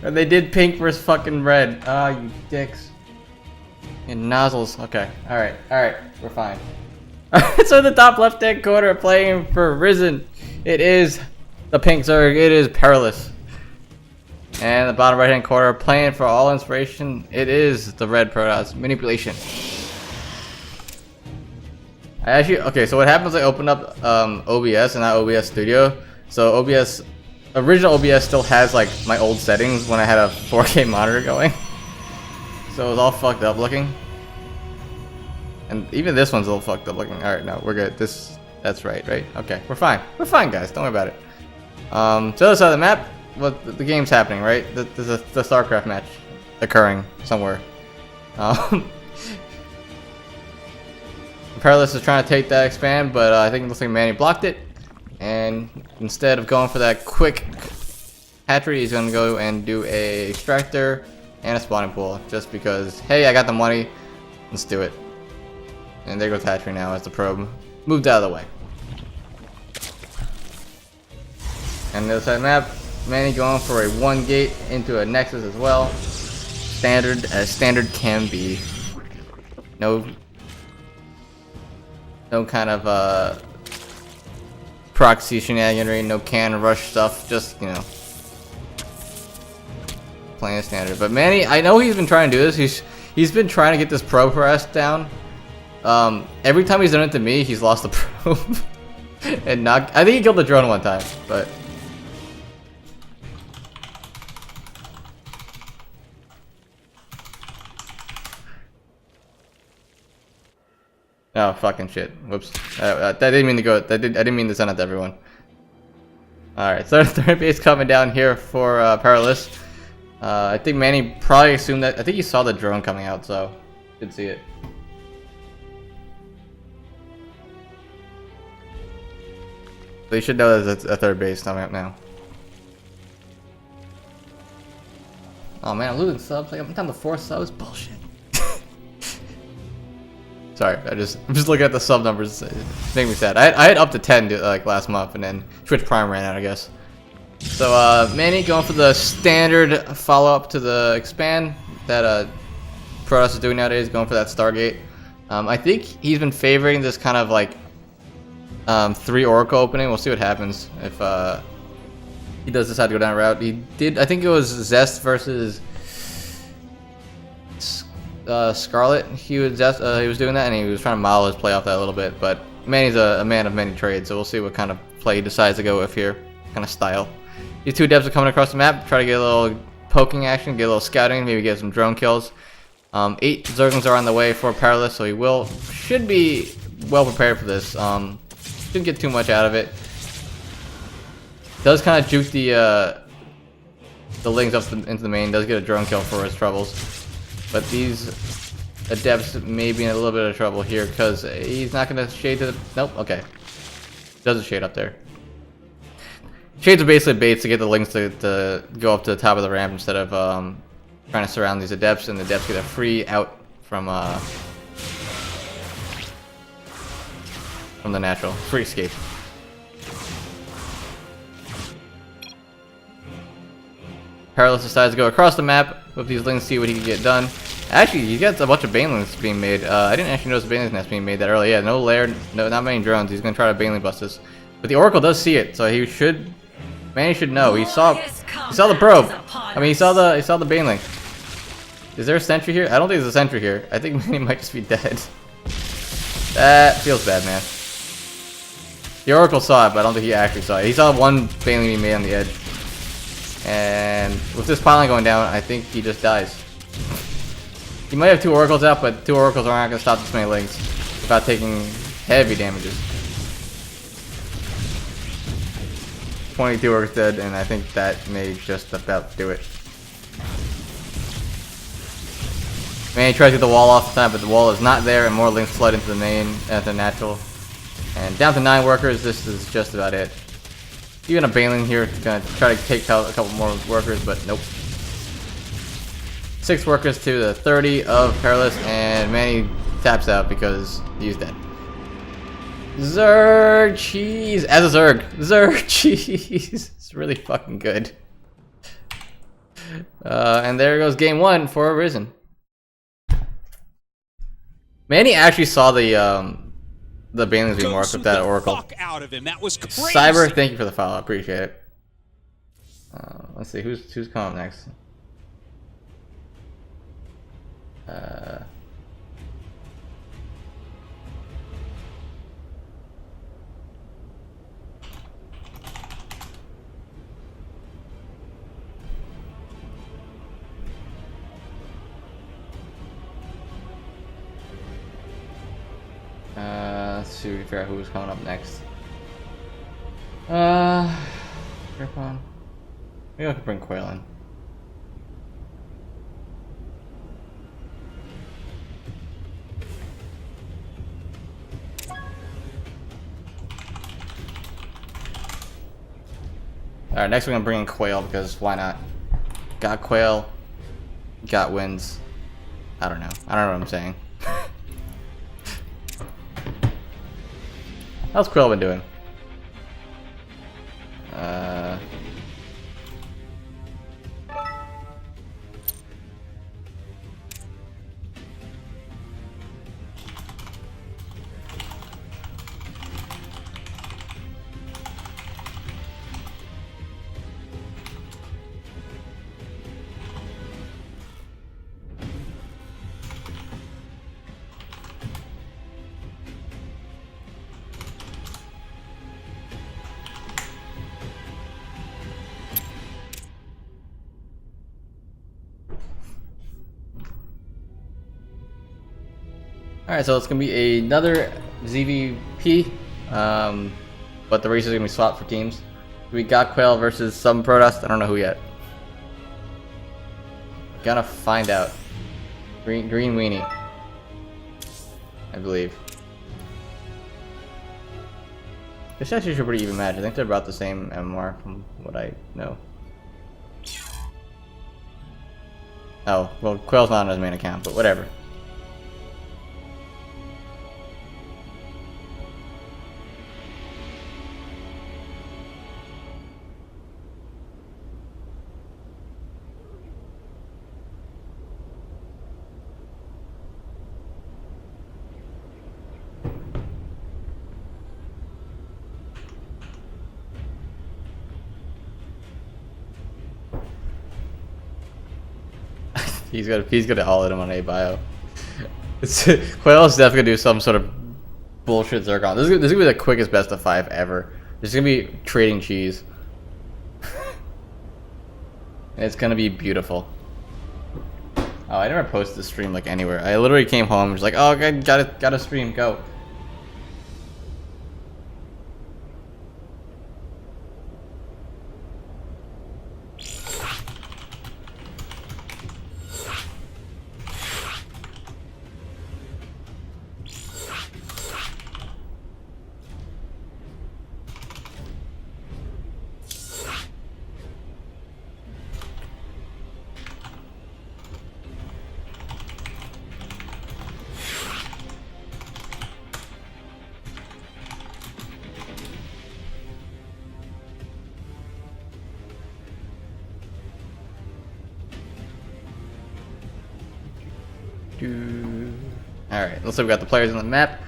And they did pink versus fucking red. Ah, you dicks. And nozzles. Okay. Alright. Alright. We're fine. So the top left hand corner playing for Risen. It is the pink Zerg. It is Perilous. And the bottom right hand corner playing for all inspiration. It is the red Protoss. Manipulation. I actually, okay, so what happens, I open up OBS and not OBS Studio. So OBS, original OBS still has like my old settings when I had a 4K monitor going. So it was all fucked up looking. And even this one's a little fucked up looking. Alright, no, we're good. That's right? Okay, we're fine. We're fine, guys, don't worry about it. So the other side of the map, the game's happening, right? There's the StarCraft match occurring somewhere. Perilous is trying to take that expand, but I think it looks like Manny blocked it. And instead of going for that quick hatchery, he's going to go and do a extractor and a spawning pool. Just because, hey, I got the money, let's do it. And there goes hatchery now as the probe moved out of the way. And the other side of the map, Manny going for a 1 gate into a Nexus as well. Standard as standard can be. No kind of proxy shenaniganry, no can rush stuff, just, you know, playing standard. But Manny, I know he's been trying to do this. He's been trying to get this probe harass down. Every time he's done it to me, he's lost the probe. And not, I think he killed the drone one time, but oh, fucking shit. Whoops. That didn't mean to go. I didn't mean to send it to everyone. Alright, so third base coming down here for Perilous. I think Manny probably assumed that. I think he saw the drone coming out, so did see it. So you should know there's a third base coming up now. Oh man, I'm losing subs. Like, I'm down to 4 subs. Bullshit. Sorry, I'm just looking at the sub numbers. It's making me sad. I had up to 10 like last month, and then Twitch Prime ran out, I guess. So Manny going for the standard follow-up to the expand that Protoss is doing nowadays, going for that Stargate. I think he's been favoring this kind of like 3 Oracle opening. We'll see what happens if he does decide to go down a route. He did. I think it was Zest versus Scarlet. He was doing that, and he was trying to model his play off that a little bit. But Manny's a man of many trades, so we'll see what kind of play he decides to go with here, kind of style. These 2 devs are coming across the map, try to get a little poking action, get a little scouting, maybe get some drone kills. 8 Zerglings are on the way for Perilous, so he should be well prepared for this. Shouldn't get too much out of it. Does kind of juke the Lings up into the main. Does get a drone kill for his troubles. But these Adepts may be in a little bit of trouble here because he's not going to shade to the... Nope, okay. Does a shade up there. Shades are basically baits to get the Lings to go up to the top of the ramp instead of trying to surround these Adepts, and the Adepts get a free out from the natural. Free escape. Perilous decides to go across the map with these Lings, see what he can get done. Actually, he got a bunch of Banelings being made. I didn't actually notice the Baneling nest being made that early. Yeah, no lair, not many drones. He's gonna try to Baneling bust this, but the Oracle does see it, so he should. Manny should know. He saw the probe. I mean, he saw the Baneling. Is there a sentry here? I don't think there's a sentry here. I think Manny might just be dead. That feels bad, man. The Oracle saw it, but I don't think he actually saw it. He saw one Baneling being made on the edge. And with this pylon going down, I think he just dies. He might have 2 Oracles out, but 2 Oracles are not going to stop this many Lings without taking heavy damages. 22 Orcs dead, and I think that may just about do it. Man, he tries to get the wall off the time, but the wall is not there, and more Lings flood into the main at the natural. And down to 9 workers, this is just about it. Even a Baneling here is going to try to take out a couple more workers, but nope. 6 workers to the 30 of Perilous, and Manny taps out because he's dead. Zerg cheese! As a Zerg! Zerg cheese! It's really fucking good. And there goes game 1 for Arisen. Manny actually saw the banelings being marked with that Oracle. Fuck out of him. That was crazy. Cyber, thank you for the follow. Appreciate it. Let's see who's coming up next. Let's see, we figure out who's coming up next. Grip on. Maybe I could bring Quail in. Alright, next we're gonna bring in Quail because why not? Got Quail, got wins. I don't know what I'm saying. How's Quail been doing? Alright, so it's gonna be another ZVP, but the races are gonna be swapped for teams. We got Quail versus some Protoss. I don't know who yet. Gonna find out. Green Weenie, I believe. This actually is a pretty even match. I think they're about the same MMR from what I know. Oh, well, Quail's not on his main account, but whatever. He's gonna all in him on A bio. Quail's definitely gonna do some sort of bullshit Zergon. This is gonna be the quickest best of 5 ever. This is gonna be trading cheese. And it's gonna be beautiful. Oh, I never posted the stream like anywhere. I literally came home and was like, oh, okay, gotta stream, go. Alright, looks like we got the players on the map.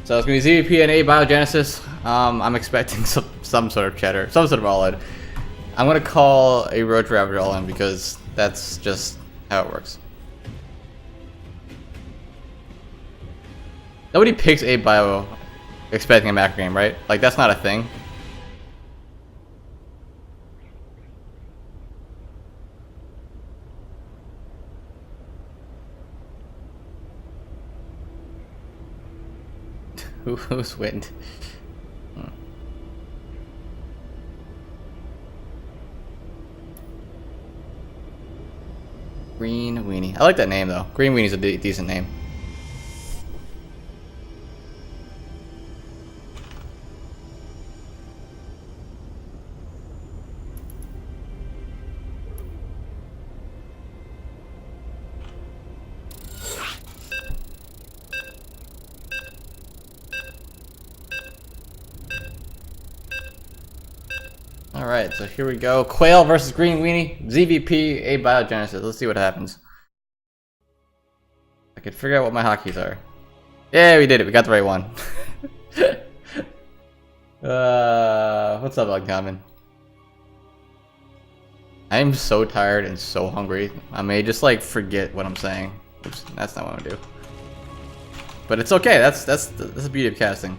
So it's going to be ZVP and A Biogenesis. I'm expecting some sort of cheddar, some sort of all-in. I'm going to call a Roach Ravager all-in because that's just how it works. Nobody picks A Bio expecting a macro game, right? Like, that's not a thing. Who's wind? Green Weenie. I like that name though. Green Weenie's a decent name. Alright, so here we go. Quail versus Green Weenie. ZVP, A Biogenesis. Let's see what happens. I can figure out what my hotkeys are. Yeah, we did it. We got the right one. What's up, Uncommon? I'm so tired and so hungry. I may just like forget what I'm saying. Oops, that's not what I'm gonna do. But it's okay. That's the beauty of casting.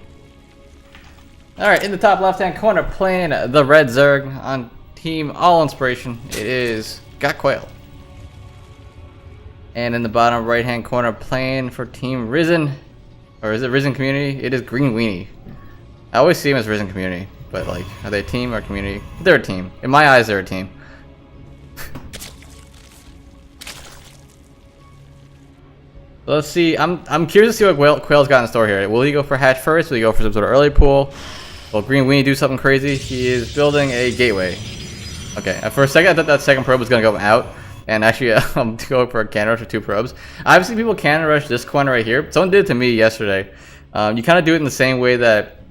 Alright, in the top left-hand corner, playing the Red Zerg on Team All Inspiration, it is Got Quail. And in the bottom right-hand corner, playing for Team Risen, or is it Risen Community? It is Green Weenie. I always see them as Risen Community, but like, are they a team or community? They're a team. In my eyes, they're a team. Let's see. I'm curious to see what Quail's got in store here. Will he go for hatch first? Will he go for some sort of early pool? Will Green Weenie do something crazy? He is building a gateway. Okay, for a second I thought that second probe was going to go out. And actually, I'm going for a cannon rush with 2 probes. I've seen people cannon rush this corner right here. Someone did it to me yesterday. You kind of do it in the same way that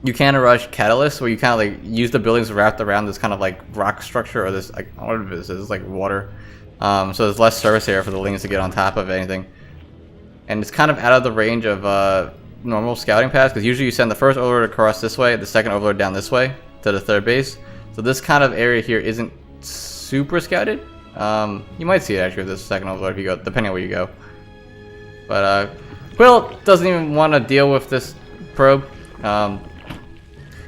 you cannon rush Catalyst, where you kind of like use the buildings wrapped around this kind of like rock structure, or this, like, I don't know what this is, it's like water. So there's less surface area for the lings to get on top of anything. And it's kind of out of the range of normal scouting paths, because usually you send the first overlord across this way, the second overlord down this way to the third base. So this kind of area here isn't super scouted. You might see it actually with this second overlord if you go, depending on where you go. But Quill doesn't even want to deal with this probe.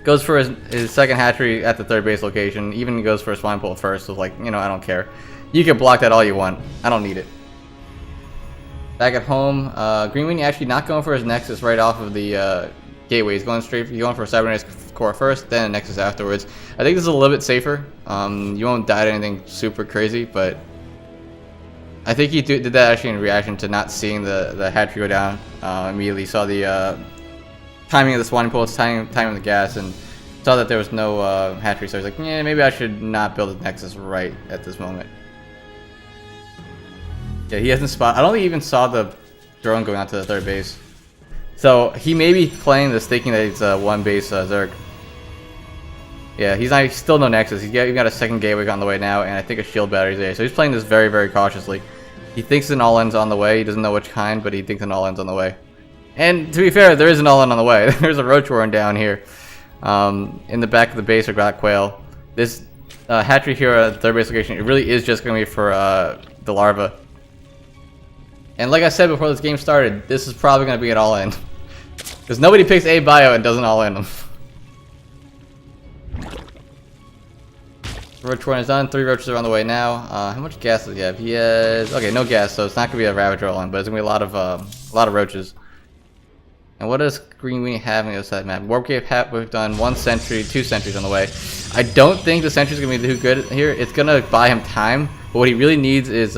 Goes for his second hatchery at the third base location. Even goes for a swine pool first. So like, you know, I don't care. You can block that all you want. I don't need it. Back at home, Green Weenie actually not going for his Nexus right off of the gateway. He's going for a Cybernetics core first, then a Nexus afterwards. I think this is a little bit safer. You won't die to anything super crazy, but I think he did that actually in reaction to not seeing the hatchery go down. Immediately saw the timing of the spawning pool, timing of the gas, and saw that there was no hatchery. So he's like, yeah, maybe I should not build a Nexus right at this moment. Yeah, he hasn't spotted. I don't think he even saw the drone going out to the third base. So he may be playing this thinking that it's a one base Zerg. Yeah, he's still no Nexus. He's got a second gateway on the way now, and I think a shield battery's there. So he's playing this very, very cautiously. He thinks an all-in's on the way. He doesn't know which kind, but he thinks an all-in's on the way. And to be fair, there is an all-in on the way. There's a roach warren down here. In the back of the base, or Got Quail. This hatchery here at the third base location, it really is just going to be for the larva. And like I said before this game started, this is probably going to be an all-in. Because nobody picks A bio and doesn't all-in them. Roach warren is done. 3 roaches are on the way now. How much gas does he have? He has... Okay, no gas, so it's not going to be a Ravager all-in, but it's going to be a lot of roaches. And what does Green Weenie have on the other side of the map? Warp Cave hat, we've done 1 sentry, 2 sentries on the way. I don't think the sentry's going to be too good here. It's going to buy him time, but what he really needs is...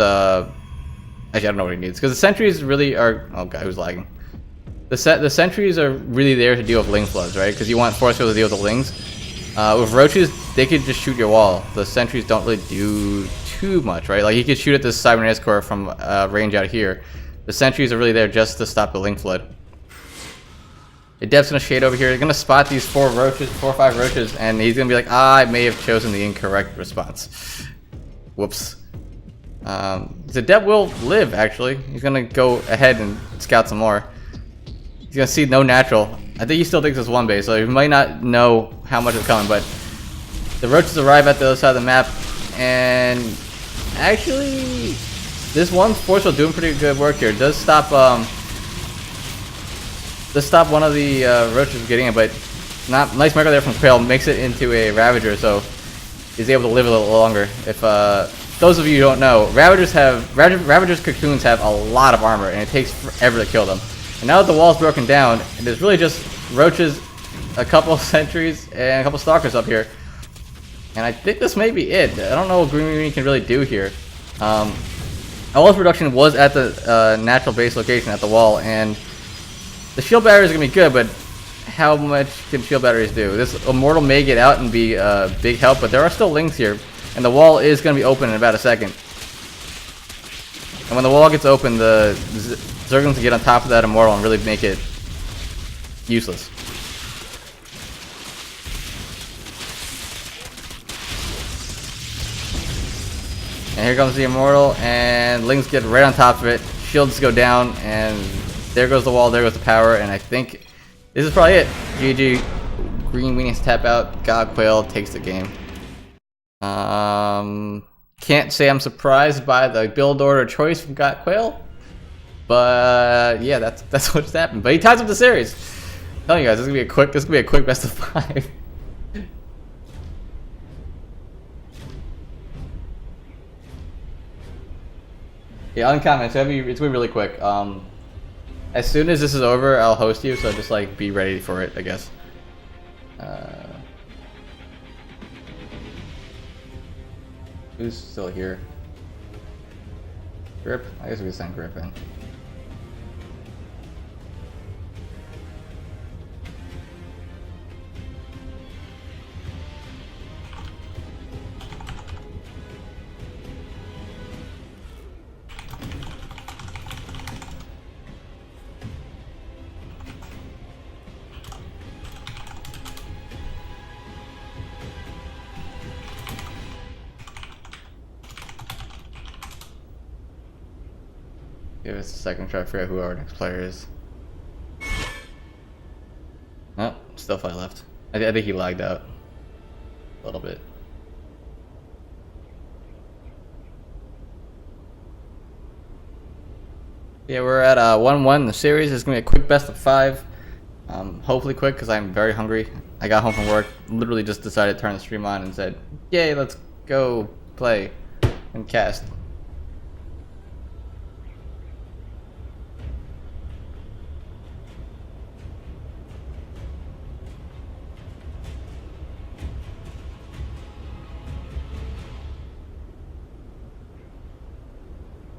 Actually, I don't know what he needs, because the sentries really are... Oh god, who's lagging? The sentries are really there to deal with ling floods, right? Because you want force field to deal with the lings. With roaches, they could just shoot your wall. The sentries don't really do too much, right? Like, you could shoot at this Cybernetics core from range out here. The sentries are really there just to stop the ling flood. The Dev's gonna shade over here. They're gonna spot these 4 or 5 roaches, and he's gonna be like, I may have chosen the incorrect response. Whoops. The Dev will live, actually. He's gonna go ahead and scout some more. He's gonna see no natural. I think he still thinks it's 1 base, so he might not know how much is coming, but the roaches arrive at the other side of the map, and actually, this one force field doing pretty good work here. It does stop one of the roaches from getting it, but nice marker there from Quail, makes it into a Ravager, so he's able to live a little longer. If those of you who don't know, Ravager's cocoons have a lot of armor, and it takes forever to kill them. And now that the wall's broken down, it is really just roaches, a couple sentries, and a couple stalkers up here. And I think this may be it. I don't know what Green Weenie can really do here. All production was at the natural base location at the wall, and the shield batteries are going to be good, but how much can shield batteries do? This Immortal may get out and be a big help, but there are still lings here, and the wall is going to be open in about a second. And when the wall gets open, the Zerglings can get on top of that Immortal and really make it useless. And here comes the Immortal, and Lings get right on top of it. Shields go down, and there goes the wall, there goes the power, and I think this is probably it. GG. Green Weenies tap out. God Quail takes the game. Can't say I'm surprised by the build order choice from God Quail, but yeah, that's what just happened. But he ties up the series. I'm telling you guys, this is gonna be a quick best of 5. Yeah, uncomment. It's gonna be really quick. As soon as this is over, I'll host you, so just like be ready for it, I guess. Who's still here? Grip? I guess we can send Grip in. Give us a second, try to figure out who our next player is. Oh, still 5 left. I think he lagged out a little bit. Yeah, we're at 1-1 in the series. It's gonna be a quick best of 5. Hopefully quick, because I'm very hungry. I got home from work, literally just decided to turn the stream on and said, "Yay, let's go play and cast."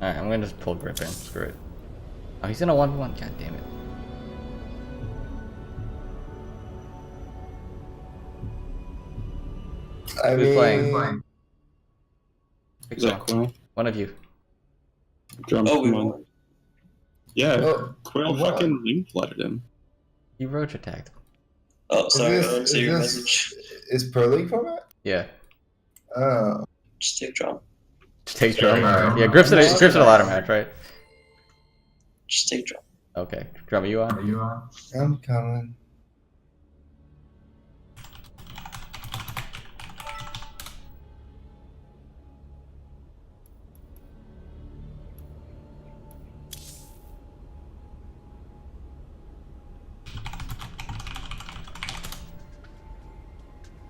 Alright, I'm gonna just pull Grip in. Screw it. Oh, he's in a 1v1. God damn it. Who's playing? Pick someone. One of you. Drum, come on. Yeah, Quill fucking link-flooded him. He roach attacked. Oh, sorry, I didn't see your message. Is Pro League format? Yeah. Oh. Just take drum. Just take drum? Yeah, Grip's in a ladder match, right? Just take drum. Okay. Drum, are you on? I'm coming.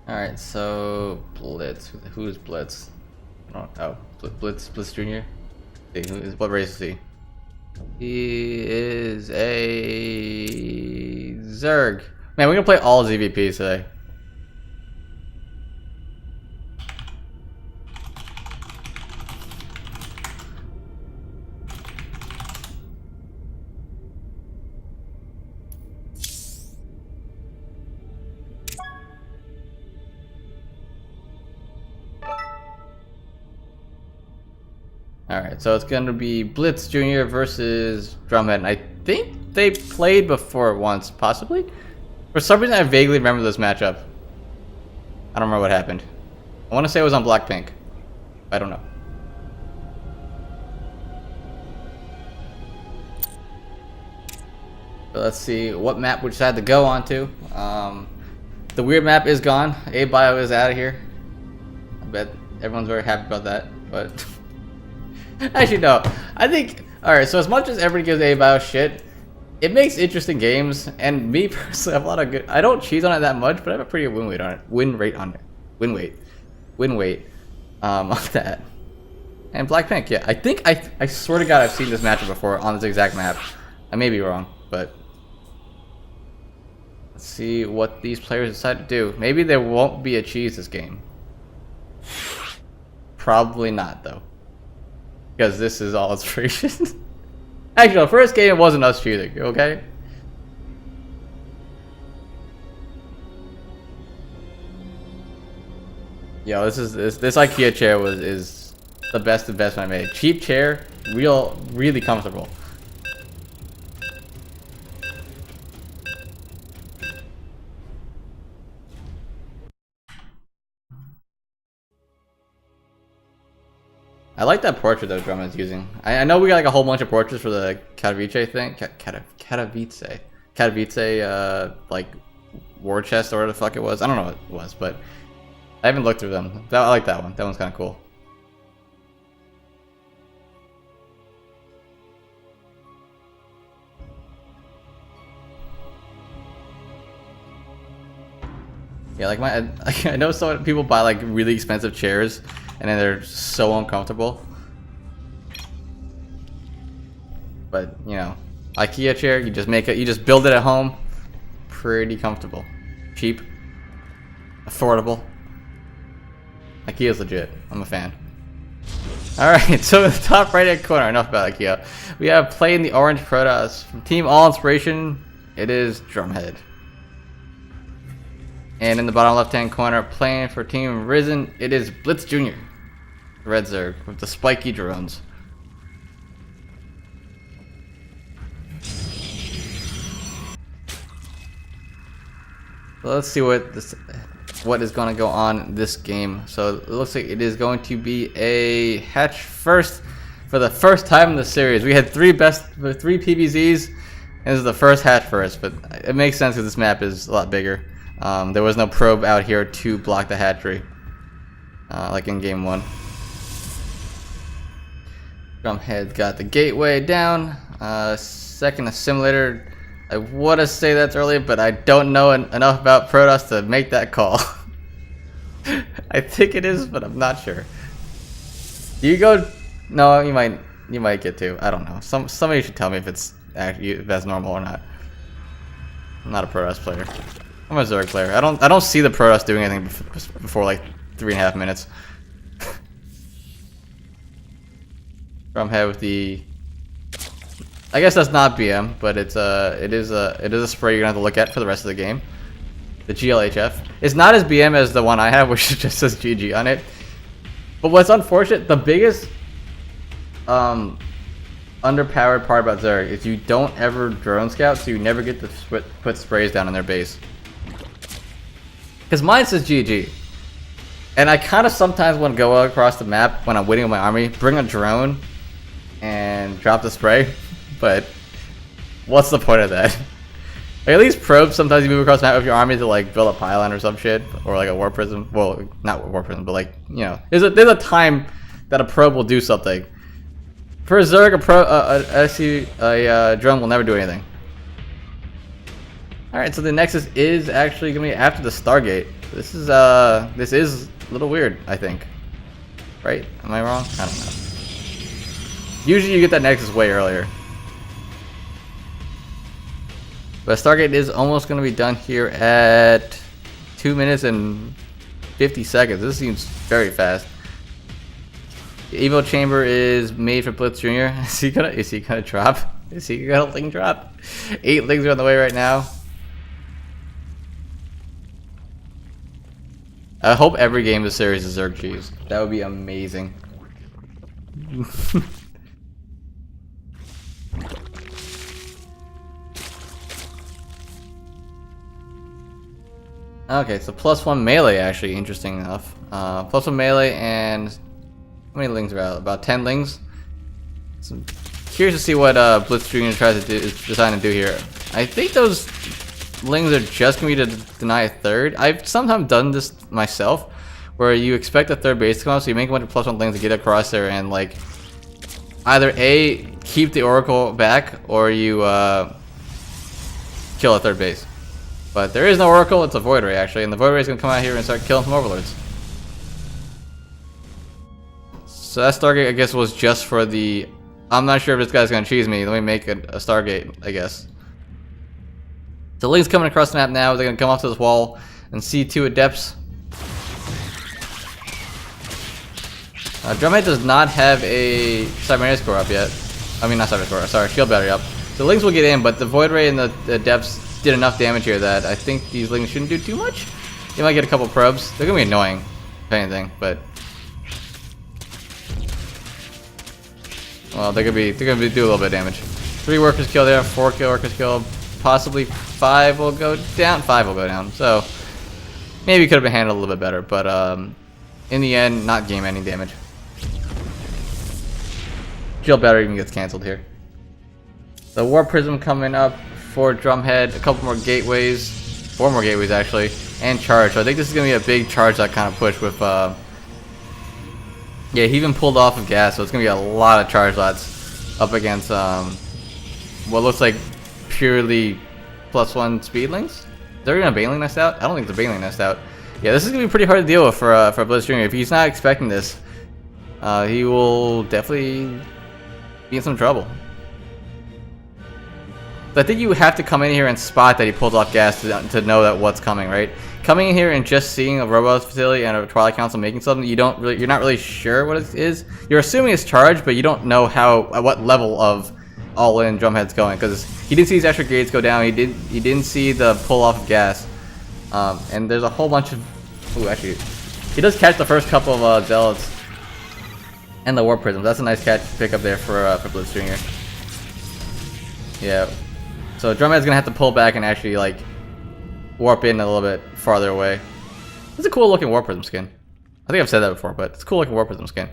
Alright, so Blitz. Who is Blitz? Blitz Jr. What race is he? He is a Zerg. Man, we're gonna play all ZVPs today. Alright, so it's gonna be Blitz Jr. versus Drumhead. And I think they played before once, possibly? For some reason, I vaguely remember this matchup. I don't remember what happened. I want to say it was on Blackpink. I don't know. So let's see what map we decided to go on to. The weird map is gone. A-Bio is out of here. I bet everyone's very happy about that, but... Actually, no. I think... Alright, so as much as everybody gives A-Bio shit, it makes interesting games, and me personally, I have a lot of good... I don't cheese on it that much, but I have a pretty good win rate on it. Win weight on that. And Blackpink, yeah. I think... I swear to God I've seen this matchup before on this exact map. I may be wrong, but... Let's see what these players decide to do. Maybe there won't be a cheese this game. Probably not, though. Because this is all inspiration. Actually, the first game it wasn't us cheating, okay? Yo, this IKEA chair is the best investment I made. Cheap chair, really comfortable. I like that portrait that Drum is using. I know we got like a whole bunch of portraits for the Katowice thing. Katowice, like war chest or whatever the fuck it was. I don't know what it was, but I haven't looked through them. I like that one. That one's kind of cool. Yeah, like I know some people buy like really expensive chairs, and then they're so uncomfortable. But you know, IKEA chair, you just build it at home. Pretty comfortable, cheap, affordable. IKEA's legit. I'm a fan. All right, so in the top right-hand corner. Enough about IKEA. We have playing the orange Protoss from Team All Inspiration. It is Drumhead. And in the bottom left-hand corner, playing for Team Risen, it is Blitz Jr. Red Zerg with the spiky drones. So let's see what is going to go on this game. So it looks like it is going to be a hatch first for the first time in the series. We had three PBZs, and this is the first hatch first, but it makes sense because this map is a lot bigger. There was no probe out here to block the hatchery, like in game 1. Drumhead got the gateway down. Second assimilator. I want to say that's early, but I don't know enough about Protoss to make that call. I think it is, but I'm not sure. Do you go? No, you might get to. I don't know. Somebody should tell me if if that's normal or not. I'm not a Protoss player. I'm a Zerg player. I don't see the Protoss doing anything before like 3.5 minutes. Drumhead with the. I guess that's not BM, but it is a spray you're gonna have to look at for the rest of the game. The GLHF. It's not as BM as the one I have, which just says GG on it. But what's unfortunate, the biggest underpowered part about Zerg is you don't ever drone scout, so you never get to put sprays down on their base. Because mine says GG. And I kind of sometimes want to go across the map when I'm waiting with my army, bring a drone, and drop the spray. But what's the point of that? Like, at least probes, sometimes you move across the map with your army to like build a pylon or some shit, or like a war prism. Well, not war prism, but like, you know, there's a time that a probe will do something. For a Zerg, a drone will never do anything. All right, so the Nexus is actually gonna be after the Stargate. This is a little weird, I think. Right? Am I wrong? I don't know. Usually you get that Nexus way earlier. But Stargate is almost going to be done here at 2 minutes and 50 seconds. This seems very fast. The Evo Chamber is made for Blitz Jr. Is he gonna drop? Is he gonna link drop? 8 links are on the way right now. I hope every game of the series is Zerg cheese. That would be amazing. Okay, so +1 melee, actually, interesting enough. +1 melee, and how many lings are out? About 10 lings. So I'm curious to see what Blitz Jr. is trying to do here. I think those lings are just going to be to deny a third. I've sometimes done this myself, where you expect a third base to come out, so you make a bunch of +1 lings to get across there and like either A, keep the Oracle back, or you kill a third base. But there is no Oracle, it's a Void Ray actually, and the Void Ray is going to come out here and start killing some Overlords. So that Stargate, I guess, was just for the... I'm not sure if this guy's going to cheese me. Let me make a Stargate, I guess. The Link's coming across the map now. They're going to come off to this wall and see 2 Adepts. Drumhead does not have a Cybernetics core up yet. I mean, not Cybernetics core, sorry, Shield Battery up. The Lings will get in, but the Void Ray and the Adepts did enough damage here that I think these Lings shouldn't do too much. You might get a couple probes. They're going to be annoying, if anything, but... Well, they're gonna do a little bit of damage. 3 workers killed there, 4 workers killed, possibly 5 will go down. 5 will go down. So maybe could have been handled a little bit better, but in the end, not game-ending damage. Shield Battery even gets cancelled here. The Warp Prism coming up for Drumhead, a couple more gateways, 4 more gateways actually, and charge. So I think this is going to be a big charge that kind of push with, yeah, he even pulled off of gas, so it's going to be a lot of charge lots up against what looks like purely +1 speedlings. Is there even a Baneling Nest out? I don't think there's a Baneling Nest out. Yeah, this is going to be pretty hard to deal with for Blitzstream. If he's not expecting this, he will definitely be in some trouble. But I think you have to come in here and spot that he pulled off gas to know that what's coming, right? Coming in here and just seeing a Robo's facility and a Twilight Council making something, you're not really sure what it is. You're assuming it's charged, but you don't know at what level of all-in Drumhead's going, because he didn't see his extra gates go down. He didn't see the pull off of gas, and there's a whole bunch of. Ooh, actually, he does catch the first couple of Zealots and the Warp Prisms. That's a nice catch pick up there for Blitzstream. Yeah. So Drumhead's gonna have to pull back and actually like warp in a little bit farther away. It's a cool looking Warp Prism skin. I think I've said that before, but it's a cool looking Warp Prism skin.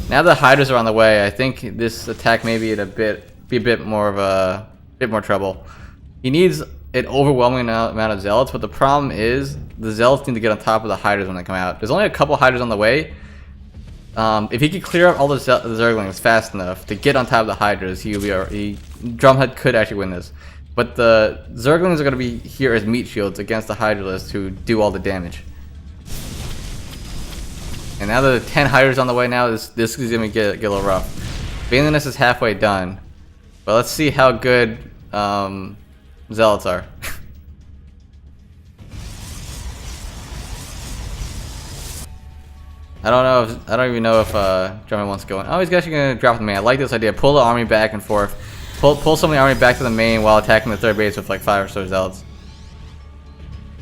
Now the Hydras are on the way, I think this attack may be a bit more trouble. He needs an overwhelming amount of Zealots, but the problem is the Zealots need to get on top of the Hydras when they come out. There's only a couple Hydras on the way. If he could clear up all the Zerglings fast enough to get on top of the Hydras, Drumhead could actually win this. But the Zerglings are going to be here as meat shields against the Hydralists who do all the damage. And now the 10 Hydras on the way now, this is going to get a little rough. Baneling Nest is halfway done. But let's see how good Zealots are. I don't even know if Drumhead wants to go in. Oh, he's actually gonna drop the main. I like this idea. Pull the army back and forth. Pull some of the army back to the main while attacking the third base with like 5 or so Zealots.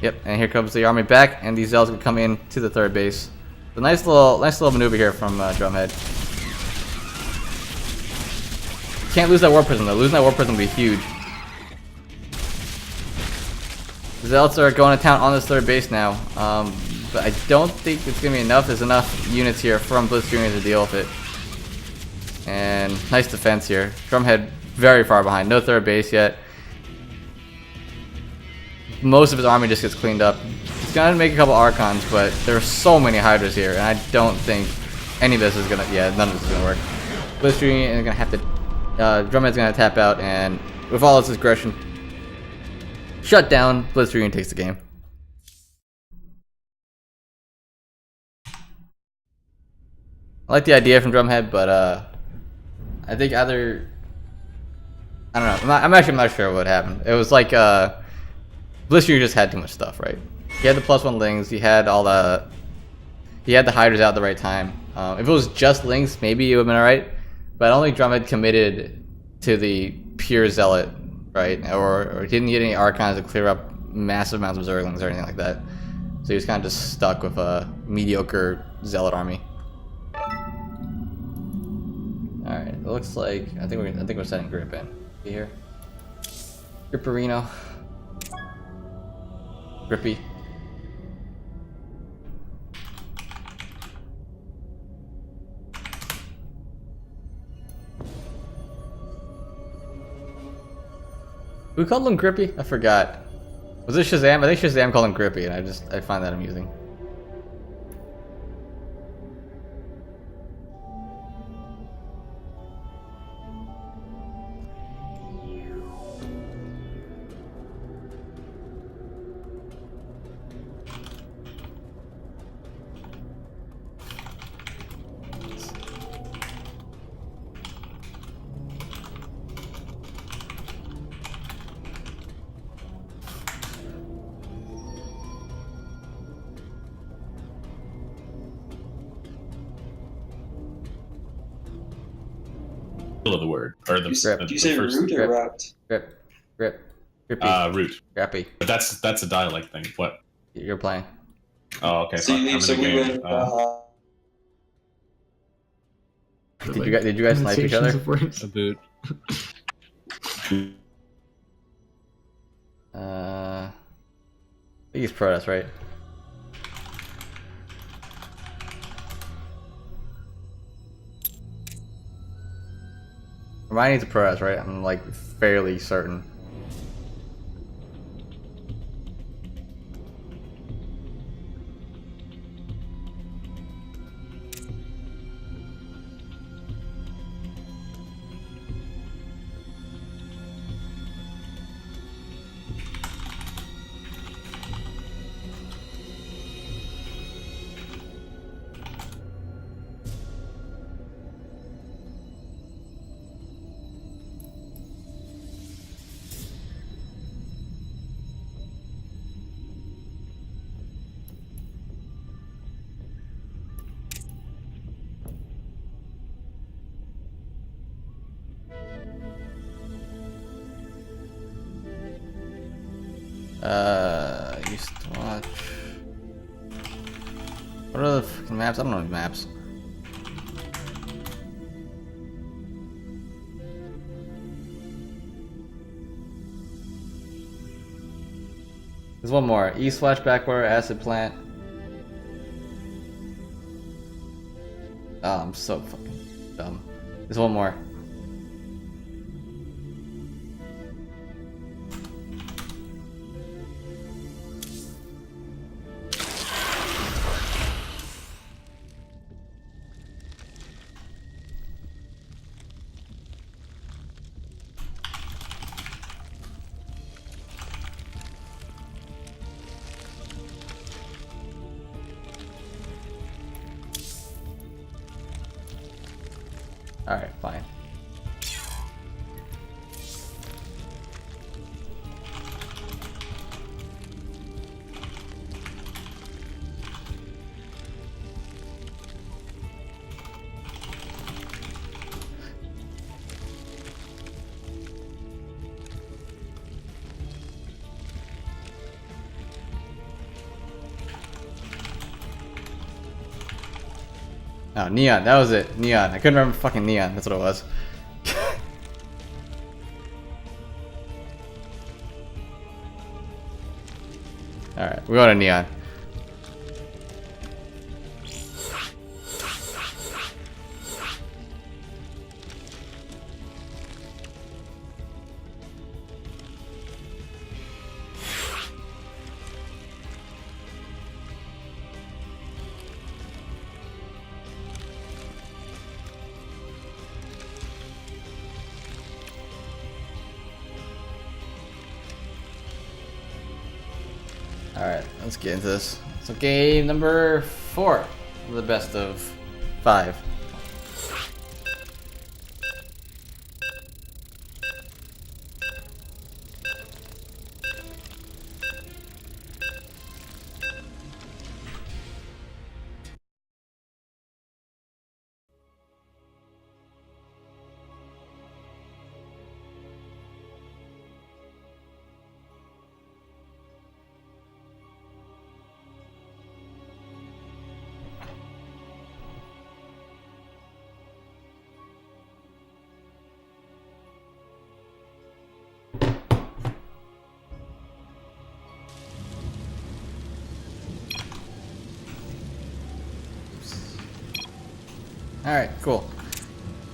Yep, and here comes the army back, and these Zealots can come in to the third base. A nice little maneuver here from Drumhead. Can't lose that Warp Prism though. Losing that Warp Prism would be huge. The Zealots are going to town on this third base now. But I don't think it's going to be enough. There's enough units here from Blitzstream to deal with it. And nice defense here. Drumhead very far behind. No third base yet. Most of his army just gets cleaned up. He's going to make a couple Archons, but there are so many Hydras here, and I don't think any of this is going to... Yeah, none of this is going to work. Blitzstream is going to have to... Drumhead's going to tap out, and with all its aggression, shut down. Blitzstream takes the game. I like the idea from Drumhead, but I think either I don't know. I'm actually not sure what happened. It was like Blitzstream just had too much stuff, right? He had the +1 Lings. He had the Hydras out at the right time. If it was just Lings, maybe it would have been alright. But I don't think Drumhead committed to the pure Zealot, right? Or didn't get any Archons to clear up massive amounts of Zerglings or anything like that. So he was kind of just stuck with a mediocre Zealot army. Alright, it looks like I think we're setting Grip in. See here? Gripperino. Grippy. Who called him Grippy? I forgot. Was it Shazam? I think Shazam called him Grippy, and I find that amusing. Of the word or the do you say root or wrapped? Grippy. Root. Grappy. But that's a dialect thing. What? You're playing. Oh, okay. So you so we went. Did you guys snipe each other? A boot. I think he's Protoss, right? Hermione's a pro, right? I'm like fairly certain. Used to watch. What are the fucking maps? I don't know the maps. There's one more. East Flash Backwater Acid Plant. Oh, I'm so fucking dumb. There's one more. Alright, fine. Oh, Neon, that was it. Neon. I couldn't remember fucking Neon. That's what it was. Alright, we're going to Neon. Alright, let's get into this. So game number 4. The best of 5. Alright, cool.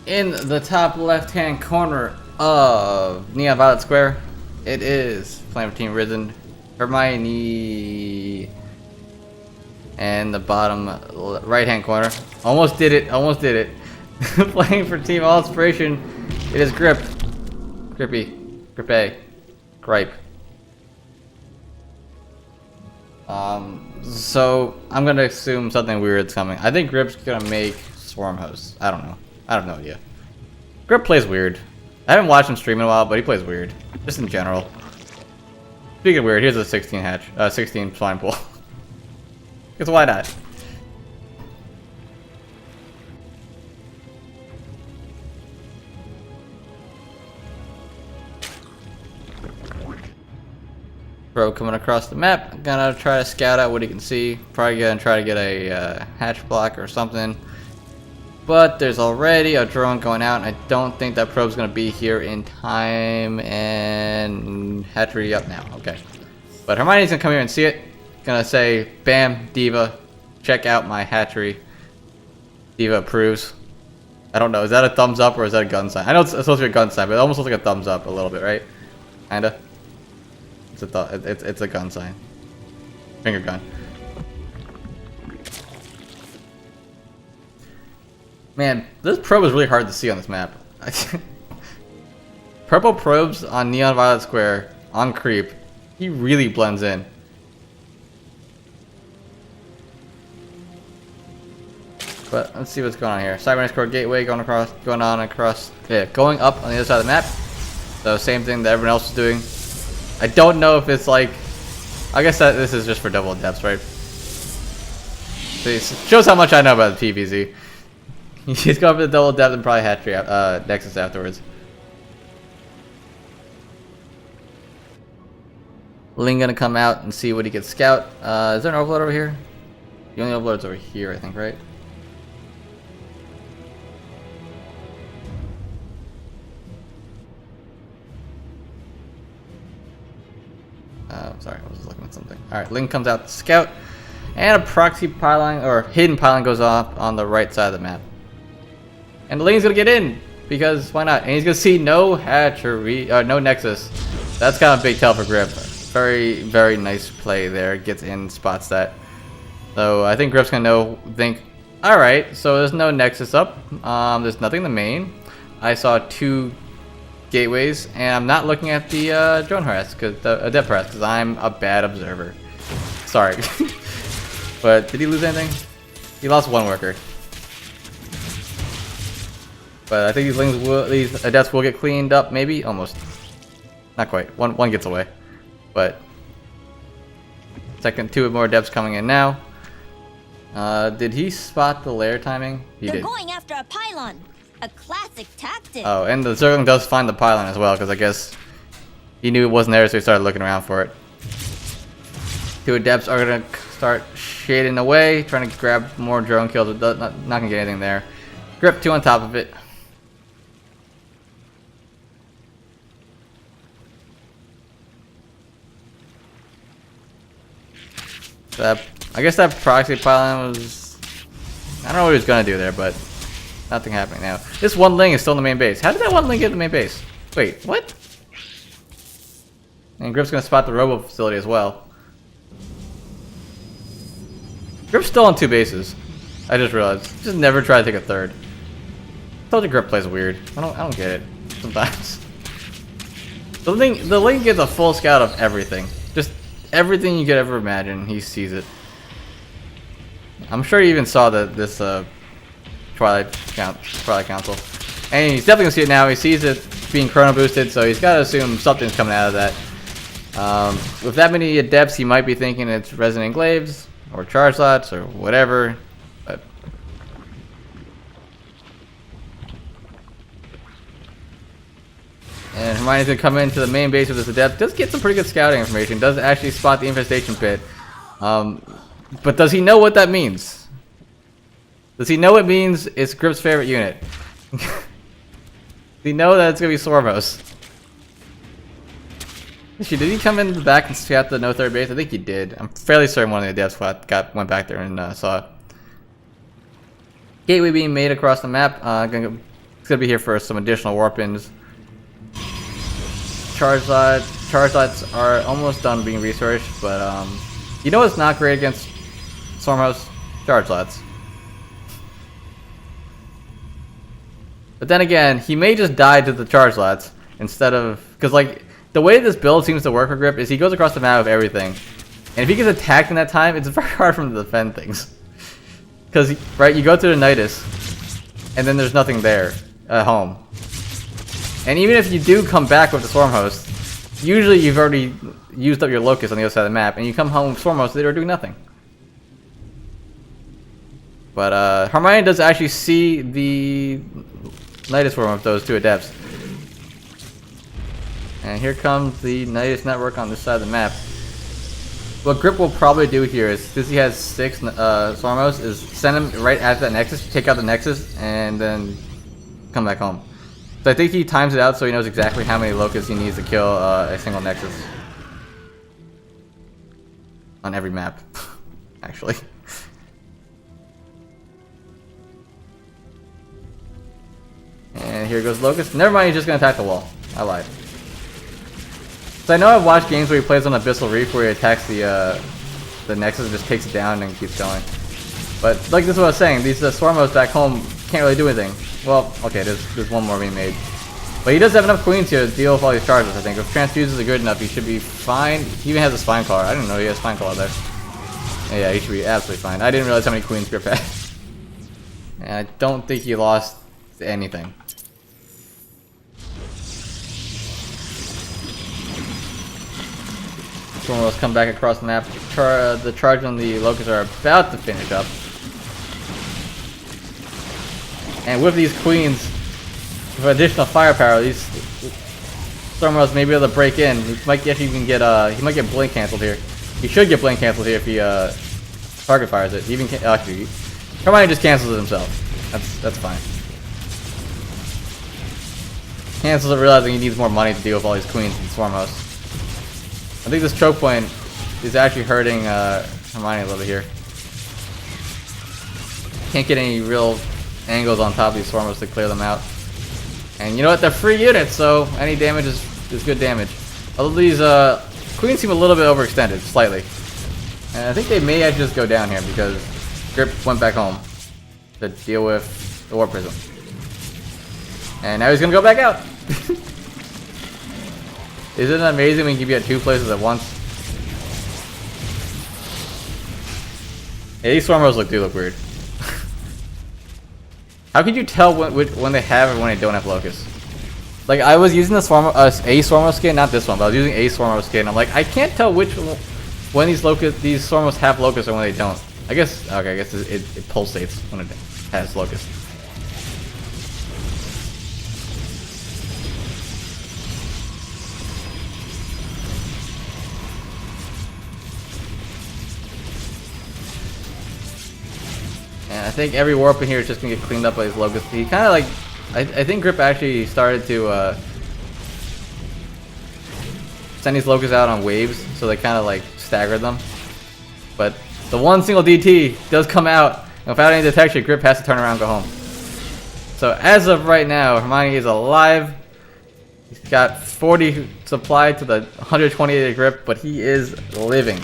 In the top left-hand corner of Neon Violet Square, it is Flame Team Risen, Hermione, and the bottom right-hand corner. Almost did it, almost did it. Playing for Team All Inspiration, it is Grip, Grippy, Grippe, Gripe. So I'm gonna assume something weird's coming. I think Grip's gonna make Swarm Host. I don't know. I have no idea. Grip plays weird. I haven't watched him stream in a while, but he plays weird. Just in general. Speaking of weird, here's a 16 slime pool. Because why not? Bro coming across the map. Gonna try to scout out what he can see. Probably gonna try to get a hatch block or something. But there's already a drone going out, and I don't think that probe's gonna be here in time. And hatchery up now. Okay. But Hermione's gonna come here and see it. Gonna say, bam, Diva, check out my hatchery. Diva approves. I don't know. Is that a thumbs up or is that a gun sign? I know it's supposed to be a gun sign, but it almost looks like a thumbs up a little bit, right? Kinda. It's a gun sign. Finger gun. Man, this probe is really hard to see on this map. Purple probes on Neon Violet Square on creep. He really blends in. But let's see what's going on here. Cybernetics Core Gateway going up on the other side of the map. So same thing that everyone else is doing. I don't know if it's like, I guess that this is just for double depths, right? This shows how much I know about the PVZ. He's going for the double depth and probably hatchery Nexus afterwards. Ling gonna come out and see what he gets scout. Is there an overload over here? The only overload's over here, I think, right? Sorry, I was just looking at something. Alright, Ling comes out to scout. And a proxy pylon, or hidden pylon goes off on the right side of the map. And Ling's gonna get in, because why not? And he's gonna see no hatchery, no nexus. That's kind of a big tell for Grip. Very, very nice play there. Gets in, spots that. So I think Grip's gonna think, alright, so there's no nexus up. There's nothing in the main. I saw 2 gateways, and I'm not looking at the drone harass, because the depth harass, because I'm a bad observer. Sorry. But did he lose anything? He lost 1 worker. But I think these adepts will get cleaned up, maybe? Almost. Not quite. One gets away. But 2 more adepts coming in now. Did he spot the lair timing? He did. They're going after a pylon. A classic tactic. Oh, and the Zergling does find the pylon as well, because I guess he knew it wasn't there, so he started looking around for it. 2 adepts are gonna start shading away, trying to grab more drone kills, but not gonna get anything there. Grip 2 on top of it. I guess that proxy pylon was, I don't know what he was gonna do there, but nothing happening now. This 1 Ling is still in the main base. How did that 1 Ling get in the main base? Wait, what? And Grip's gonna spot the robo facility as well. Grip's still on 2 bases. I just realized. Just never try to take a 3rd. Told you Grip plays weird. I don't get it sometimes. The Ling gets a full scout of everything. Just everything you could ever imagine, he sees it. I'm sure he even saw this Twilight Council. And he's definitely gonna see it now. He sees it being chrono boosted, so he's gotta assume something's coming out of that. With that many adepts, he might be thinking it's Resonant Glaives or charge slots or whatever. But and Hermione's gonna come into the main base with this adept. Does get some pretty good scouting information. Does actually spot the infestation pit. But does he know what that means? Does he know it means it's Grip's favorite unit? Does he know that it's gonna be Sormos? Did he come in the back and scout the no 3rd base? I think he did. I'm fairly certain one of the adepts went back there and saw it. Gateway being made across the map. It's gonna be here for some additional warp-ins. Charge lights are almost done being researched, but you know what's not great against Stormhouse? Charge lights. But then again, he may just die to the charge lights instead of, because like the way this build seems to work for Grip is he goes across the map with everything, and if he gets attacked in that time, it's very hard for him to defend things. Because right, you go to the Nidus, and then there's nothing there at home. And even if you do come back with the Swarm Host, usually you've already used up your Locust on the other side of the map, and you come home with Swarm Host, they are doing nothing. But Hermione does actually see the Nidus Swarm of those 2 adepts. And here comes the Nidus network on this side of the map. What Grip will probably do here is, since he has 6 Swarmos, is send him right at that Nexus, take out the Nexus, and then come back home. So I think he times it out so he knows exactly how many Locusts he needs to kill a single Nexus. On every map, actually. here goes Locust. Never mind, he's just gonna attack the wall. I lied. So I know I've watched games where he plays on Abyssal Reef where he attacks the Nexus and just takes it down and keeps going. But like this is what I was saying, these Swarmos back home can't really do anything. Well, okay, there's one more being made. But he does have enough queens here to deal with all these charges, I think. If transfuses are good enough, he should be fine. He even has a Spine Claw. I didn't know he has Spine Claw there. Yeah, he should be absolutely fine. I didn't realize how many queens Grip had. And I don't think he lost anything. Let's come back across the map. The charge on the Locusts are about to finish up. And with these queens, with additional firepower, these Stormers may be able to break in. He might actually even get he might get blink canceled here. He should get blink canceled here if he target fires it. He even actually, Hermione just cancels it himself. That's fine. Cancels it, realizing he needs more money to deal with all these queens and Swarmos. I think this choke point is actually hurting Hermione a little bit here. Can't get any real angles on top of these Swarmos to clear them out. And you know what? They're free units, so any damage is good damage. Although these queens seem a little bit overextended, slightly. And I think they may actually just go down here because Grip went back home to deal with the Warp Prism. And now he's gonna go back out. Isn't it amazing when you can be at two places at once? Yeah, these Swarmos do look weird. How could you tell when they have or when they don't have Locust? Like, I was using the Swarmo skin, not this one, but I was using a Swarmo skin. I'm like, I can't tell when these Swarmos have Locust or when they don't. I guess, okay, I guess it pulsates when it has Locust. And I think every warp in here is just gonna get cleaned up by his Locust. He kind of like, I think Grip actually started to send these Locusts out on waves, so they kind of like stagger them. But the one single DT does come out, and without any detection, Grip has to turn around and go home. So as of right now, Hermione is alive. He's got 40 supplied to the 128 Grip, but he is living.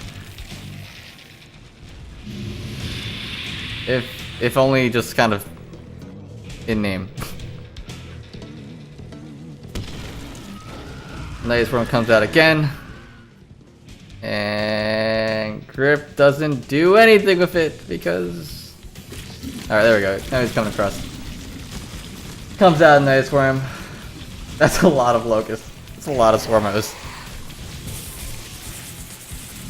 If only just kind of in name. Nice Worm comes out again. And Grip doesn't do anything with it because... Alright, there we go. Now he's coming across. Comes out Nice Worm. That's a lot of Locusts. That's a lot of Swarmos.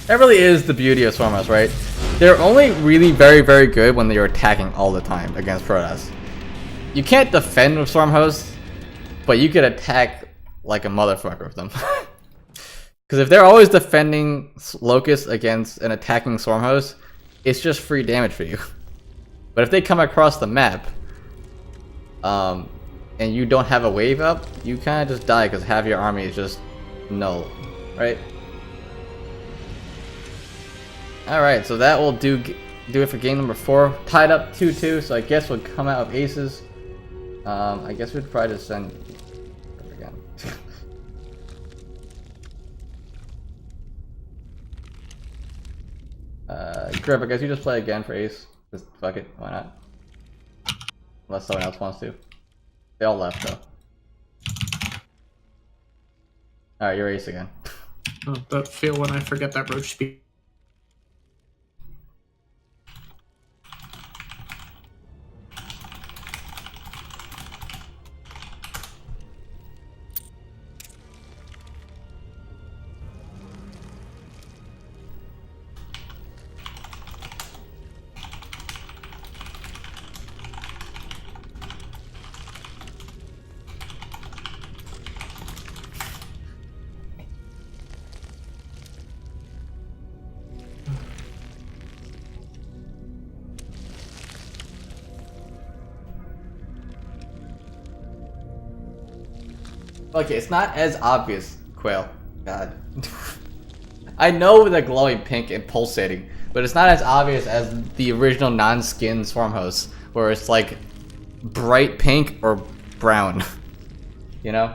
That really is the beauty of Swarmos, right? They're only really very, very good when you're attacking all the time against Protoss. You can't defend with Swarmos, but you could attack like a motherfucker with them. Because if they're always defending Locust against an attacking Swarmos, it's just free damage for you. But if they come across the map, and you don't have a wave up, you kind of just die because half your army is just null, right? Alright, so that will do it for game number 4. Tied up 2-2, so I guess we'll come out of aces. I guess we'd probably just send... again. Grip, I guess you just play again for ace. Just fuck it, why not? Unless someone else wants to. They all left though. Alright, you're ace again. Oh, that feel when I forget that roach speed. Okay, it's not as obvious, Quail. God. I know they're glowing pink and pulsating, but it's not as obvious as the original non-skin Swarm hosts, where it's like bright pink or brown. you know?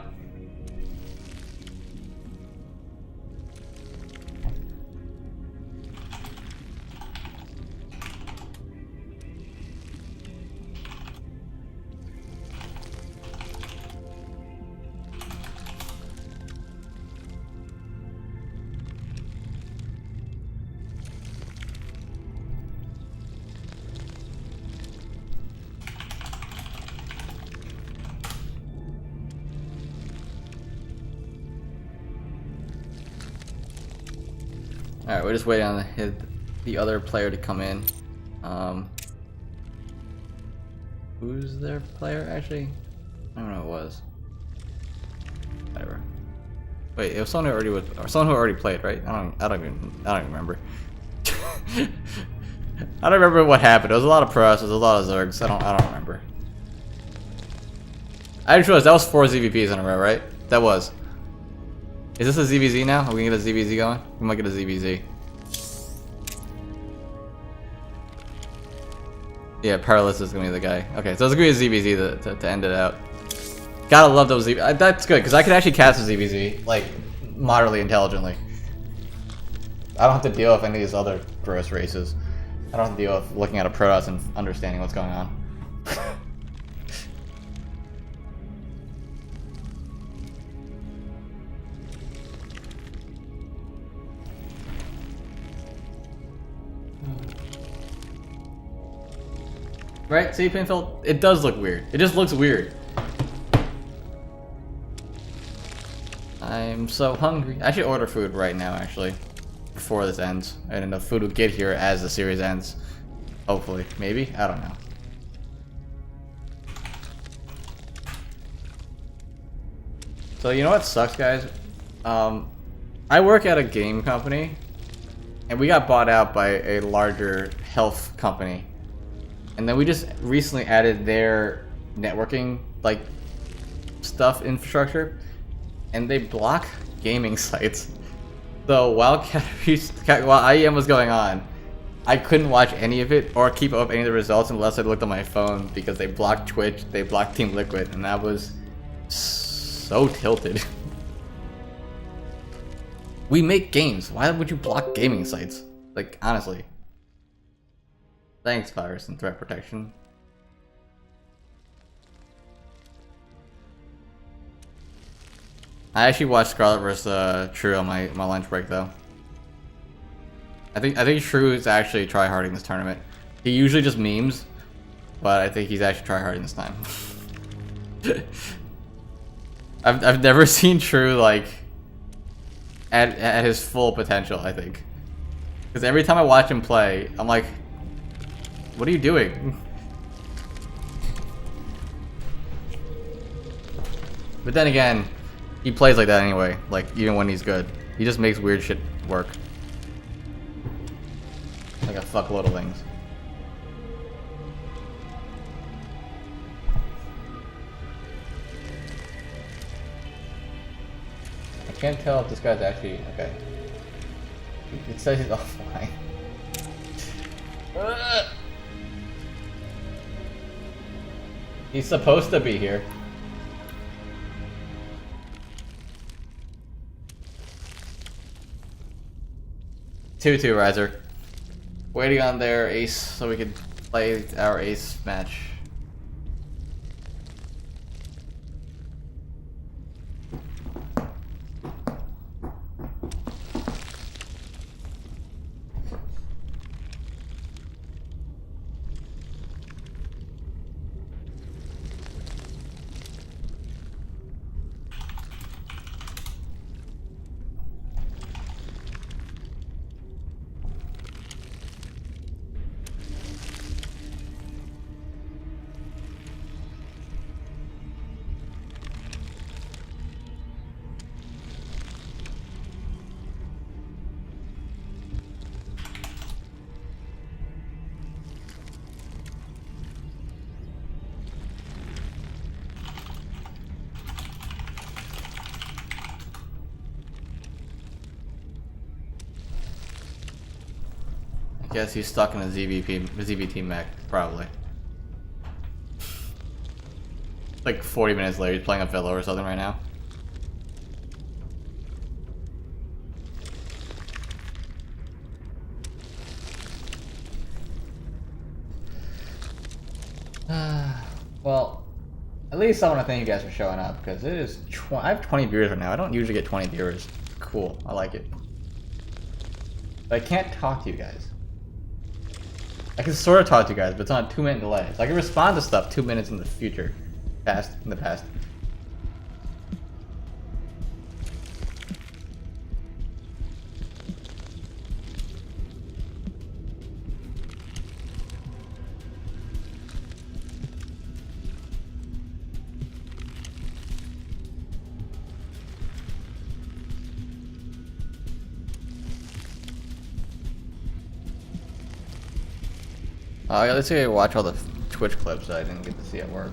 Alright, we're just waiting on the other player to come in. Who's their player, actually? I don't know who it was. Whatever. Wait, it was someone who already was, or someone who already played, right? I don't even remember. I don't remember what happened. There was a lot of pros, there was a lot of Zergs. I don't remember. I just realized that was 4 ZVPs in a row, right? That was. Is this a ZVZ now? Are we gonna get a ZVZ going? We might get a ZVZ. Yeah, Perilous is gonna be the guy. Okay, so it's gonna be a ZVZ to end it out. Gotta love those ZVZ. That's good, because I could actually cast a ZVZ, like, moderately intelligently. I don't have to deal with any of these other gross races. I don't have to deal with looking at a Protoss and understanding what's going on. Right? See, Pinfield? It does look weird. It just looks weird. I'm so hungry. I should order food right now, actually. Before this ends. And the food will get here as the series ends. Hopefully. Maybe? I don't know. So, you know what sucks, guys? I work at a game company. And we got bought out by a larger health company. And then we just recently added their networking, like, stuff, infrastructure, and they block gaming sites. So while IEM was going on, I couldn't watch any of it or keep up any of the results unless I looked on my phone because they blocked Twitch, they blocked Team Liquid, and I was so tilted. We make games. Why would you block gaming sites? Like, honestly. Thanks, Virus and Threat Protection. I actually watched Scarlet vs. True on my lunch break, though. I think True is actually tryharding this tournament. He usually just memes, but I think he's actually tryharding this time. I've never seen True like at his full potential. I think because every time I watch him play, I'm like, what are you doing? But then again, he plays like that anyway, like even when he's good. He just makes weird shit work. Like a fuckload of things. I can't tell if this guy's actually, okay. It says he's offline. He's supposed to be here. Two Riser. Waiting on their ace so we could play our ace match. Guess he's stuck in a ZVT mech, probably. Like 40 minutes later, he's playing a Villa or something right now. Well, at least I want to thank you guys for showing up, because it is. I have 20 viewers right now. I don't usually get 20 viewers. Cool, I like it. But I can't talk to you guys. I can sort of talk to you guys, but it's on a 2-minute delay. So I can respond to stuff 2 minutes in the future. In the past. Let's say I watch all the Twitch clips that I didn't get to see at work.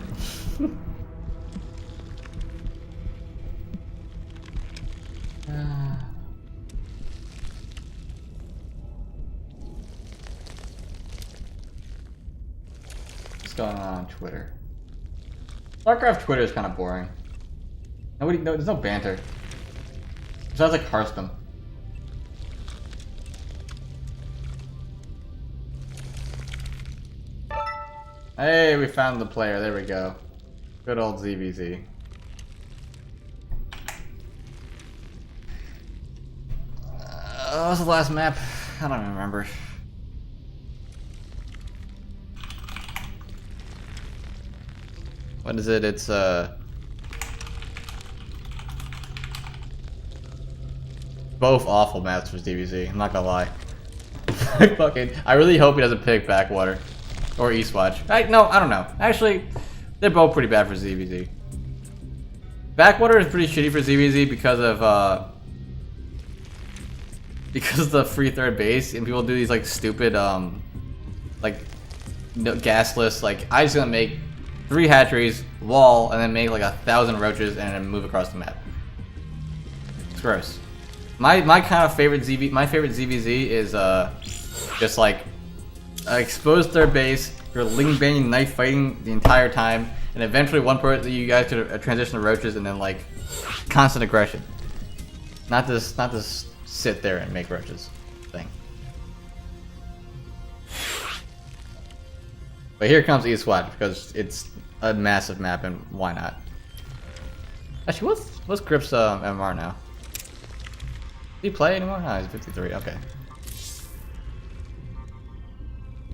What's going on Twitter? StarCraft Twitter is kind of boring. There's no banter. It sounds like Hearthstone. Hey, we found the player. There we go. Good old ZVZ. What was the last map? I don't even remember. What is it? It's both awful maps for ZVZ. I'm not gonna lie. I really hope he doesn't pick Backwater. Or Eastwatch. No, I don't know. Actually, they're both pretty bad for ZVZ. Backwater is pretty shitty for ZVZ because of the free third base, and people do these like stupid gasless, like I just gonna make 3 hatcheries, wall, and then make like 1,000 roaches and then move across the map. It's gross. My kind of favorite ZVZ is just like exposed third base, you're ling banging, knife fighting the entire time, and eventually one person you guys could transition to roaches and then like constant aggression. Not this sit there and make roaches thing. But here comes Eastwatch because it's a massive map and why not? Actually, what's Grip's MMR now? Does he play anymore? No, he's 53. Okay.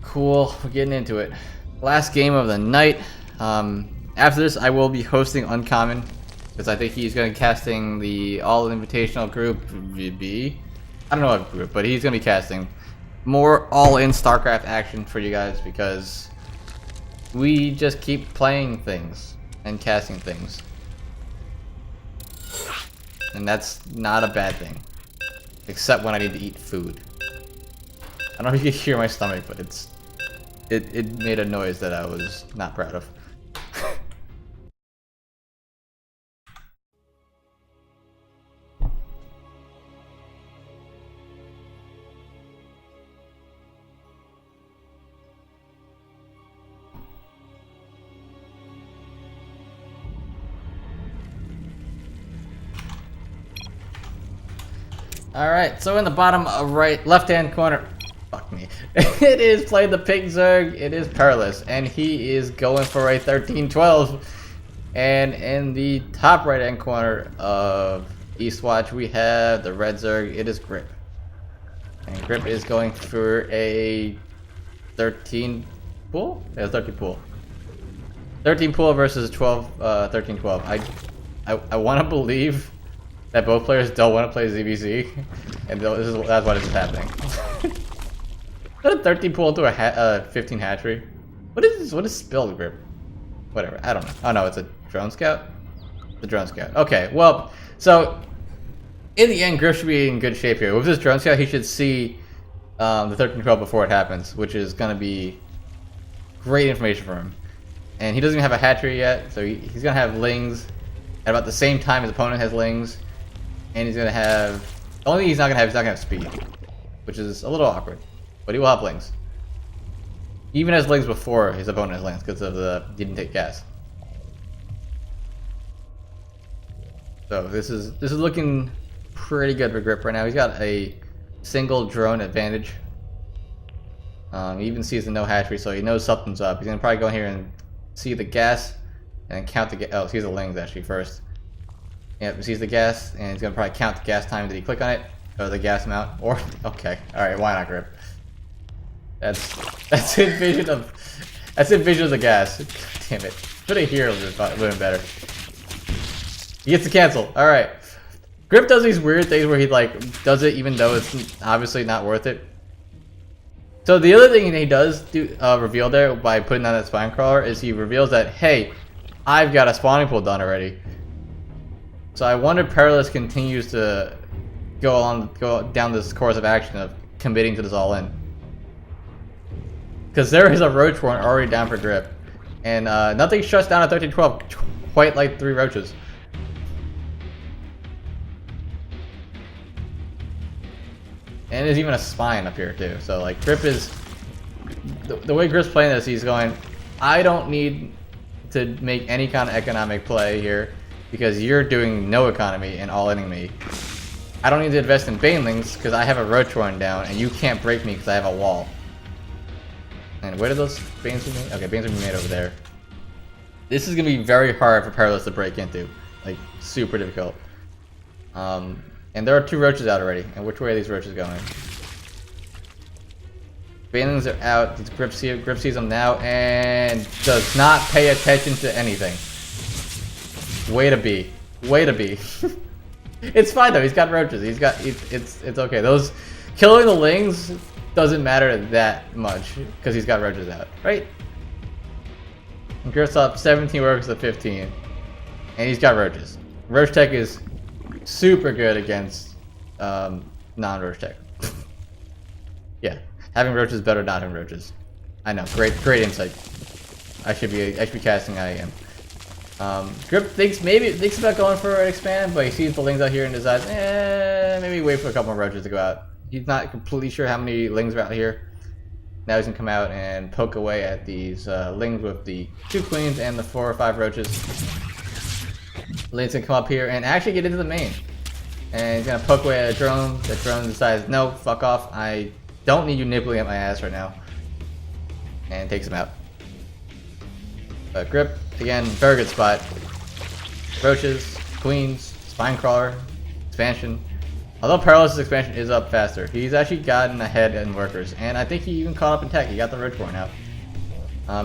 Cool, we're getting into it. Last game of the night. After this, I will be hosting Uncommon because I think he's going to be casting the All Invitational Group VB. I don't know what group, but he's going to be casting more all-in StarCraft action for you guys because we just keep playing things and casting things, and that's not a bad thing, except when I need to eat food. I don't know if you can hear my stomach, but it made a noise that I was not proud of. Alright, so in the bottom left-hand corner, fuck me, it is playing the Pink Zerg, it is Perilous, and he is going for a 13-12. And in the top right-hand corner of Eastwatch, we have the Red Zerg, it is Grip. And Grip is going for a 13 pool? Yeah, 13 pool. 13 pool versus 13-12. I want to believe that both players don't want to play ZVZ, and that's why this is happening. Put a 13 pool into a 15 hatchery. What is this? What is spilled Grip? Whatever, I don't know. Oh no, it's a drone scout? The drone scout. Okay, well, so in the end, Grip should be in good shape here. With this drone scout, he should see the 13-12 before it happens, which is going to be great information for him. And he doesn't even have a hatchery yet, so he's going to have lings at about the same time his opponent has lings. And he's gonna have. The only thing he's not gonna have speed, which is a little awkward. But he will have lings. He even has lings before his opponent has lings because of he didn't take gas. So this is looking pretty good for Grip right now. He's got a single drone advantage. He even sees the no hatchery, so he knows something's up. He's gonna probably go in here and see the gas and count the oh, sees the lings actually first. Yep, sees the gas, and he's gonna probably count the gas time. Did he click on it? Or the gas amount? Or okay, all right, why not Grip? That's envision of the gas. God damn it! Put a hero would have been better. He gets to cancel. All right. Grip does these weird things where he like does it even though it's obviously not worth it. So the other thing he does do reveal there by putting down that spine crawler is he reveals that, hey, I've got a spawning pool done already. So I wonder if Perilous continues to go down this course of action of committing to this all in. Because there is a roach warrant already down for Grip. And nothing shuts down at 1312 quite like 3 roaches. And there's even a spine up here too. So like Grip is the way Grip's playing this, he's going, I don't need to make any kind of economic play here because you're doing no economy and all-inning me. I don't need to invest in banelings because I have a roach run down and you can't break me because I have a wall. And where do those banes be made? Okay, banes are made over there. This is gonna be very hard for Perilous to break into. Like super difficult. And there are 2 roaches out already. And which way are these roaches going? Banelings are out. Grip sees them now and does not pay attention to anything. Way to be. Way to be. It's fine though. He's got roaches. It's okay. Those killing the lings doesn't matter that much because he's got roaches out, right? And Grip's up 17 workers to 15, and he's got roaches. Roach tech is super good against non-roach tech. Yeah, having roaches is better than not having roaches. I know, great insight. I should be casting IAM. Grip thinks about going for an expand, but he sees the lings out here and decides, maybe wait for a couple more roaches to go out. He's not completely sure how many lings are out here. Now he's gonna come out and poke away at these lings with the 2 queens and the 4 or 5 roaches. Ling's gonna come up here and actually get into the main. And he's gonna poke away at a drone. The drone decides, no, fuck off. I don't need you nibbling at my ass right now. And takes him out. Grip, again, very good spot. Roaches, queens, spine crawler, expansion. Although Perilous' expansion is up faster, he's actually gotten ahead in workers, and I think he even caught up in tech. He got the roach born out.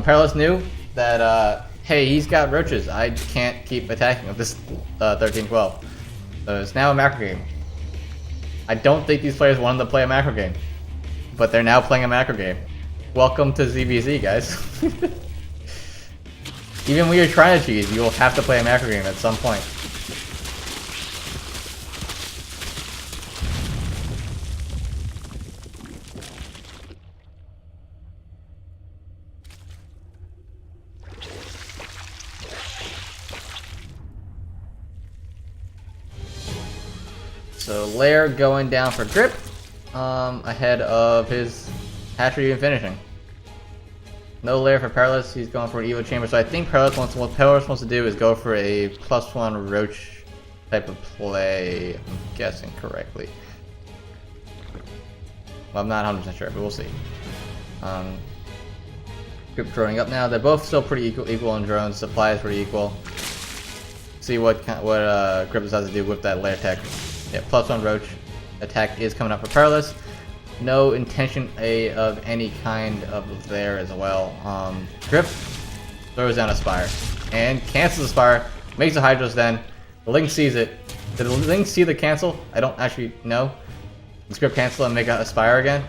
Perilous knew that, hey, he's got roaches. I can't keep attacking with this 13-12. So it's now a macro game. I don't think these players wanted to play a macro game, but they're now playing a macro game. Welcome to ZVZ, guys. Even when you're trying to cheese, you will have to play a macro game at some point. So Lair going down for Grip, ahead of his hatchery even finishing. No Lair for Perilous, he's going for an Evo Chamber, so I think what Perilous wants to do is go for a +1 Roach type of play, if I'm guessing correctly. Well, I'm not 100% sure, but we'll see. Grip droning up now, they're both still pretty equal in drones, supply is pretty equal. See what Grip decides to do with that Lair tech. Yeah, +1 Roach attack is coming up for Perilous. No intention of any kind of there as well. Grip throws down a Spire and cancels the Spire, makes a Hydros then. The Link sees it. Did the Link see the cancel? I don't actually know. Does Grip cancel and make a Spire again?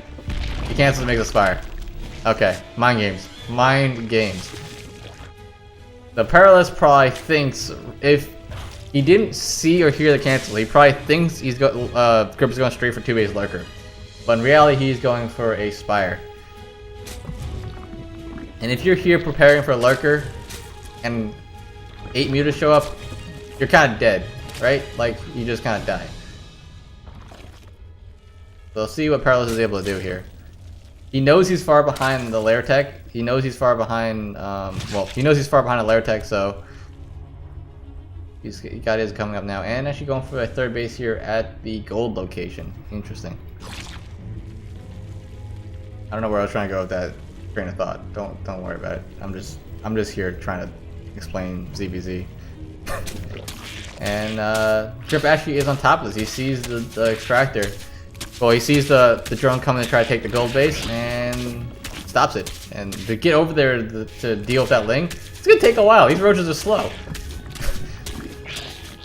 He cancels and makes a Spire. Okay, mind games. Mind games. The Perilous probably thinks if he didn't see or hear the cancel, he probably thinks Grip is going straight for 2-base Lurker. But in reality, he's going for a Spire. And if you're here preparing for a Lurker, and 8 mutas show up, you're kind of dead, right? Like, you just kind of die. So let's see what Perilous is able to do here. He knows he's far behind the Lair tech. He knows he's far behind, he knows he's far behind a Lair tech, so He got his coming up now, and actually going for a third base here at the gold location. Interesting. I don't know where I was trying to go with that train of thought. Don't worry about it. I'm just here trying to explain ZBZ. And Drip actually is on top of this. He sees the extractor. Well, he sees the drone coming to try to take the gold base and stops it. And to get over there to deal with that Ling, it's gonna take a while. These roaches are slow.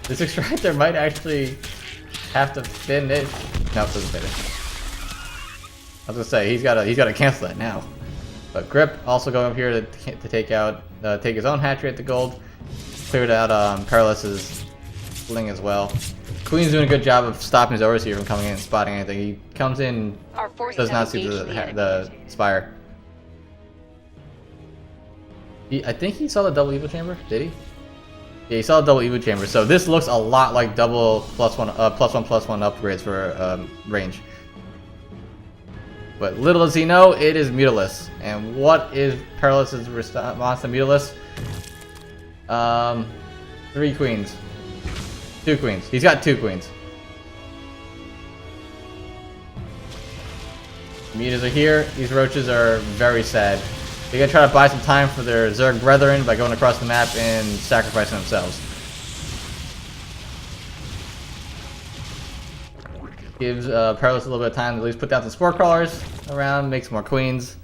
This extractor might actually have to finish. No, it doesn't finish. I was gonna say he's gotta cancel that now. But Grip also going up here to take out take his own hatchery at the gold. Cleared out Perilous' Ling as well. Queen's doing a good job of stopping his overseer from coming in and spotting anything. He comes in, does not see the Spire. I think he saw the double Evo chamber. Did he? Yeah, he saw the double Evo chamber. So this looks a lot like double +1/+1 upgrades for range. But little does he know, it is Mutilus. And what is Perilous' response to Mutilus? 3 queens. 2 queens. He's got 2 queens. Mutas are here. These roaches are very sad. They're gonna try to buy some time for their Zerg brethren by going across the map and sacrificing themselves. Gives Perilous a little bit of time to at least put down some spore crawlers around, make some more queens.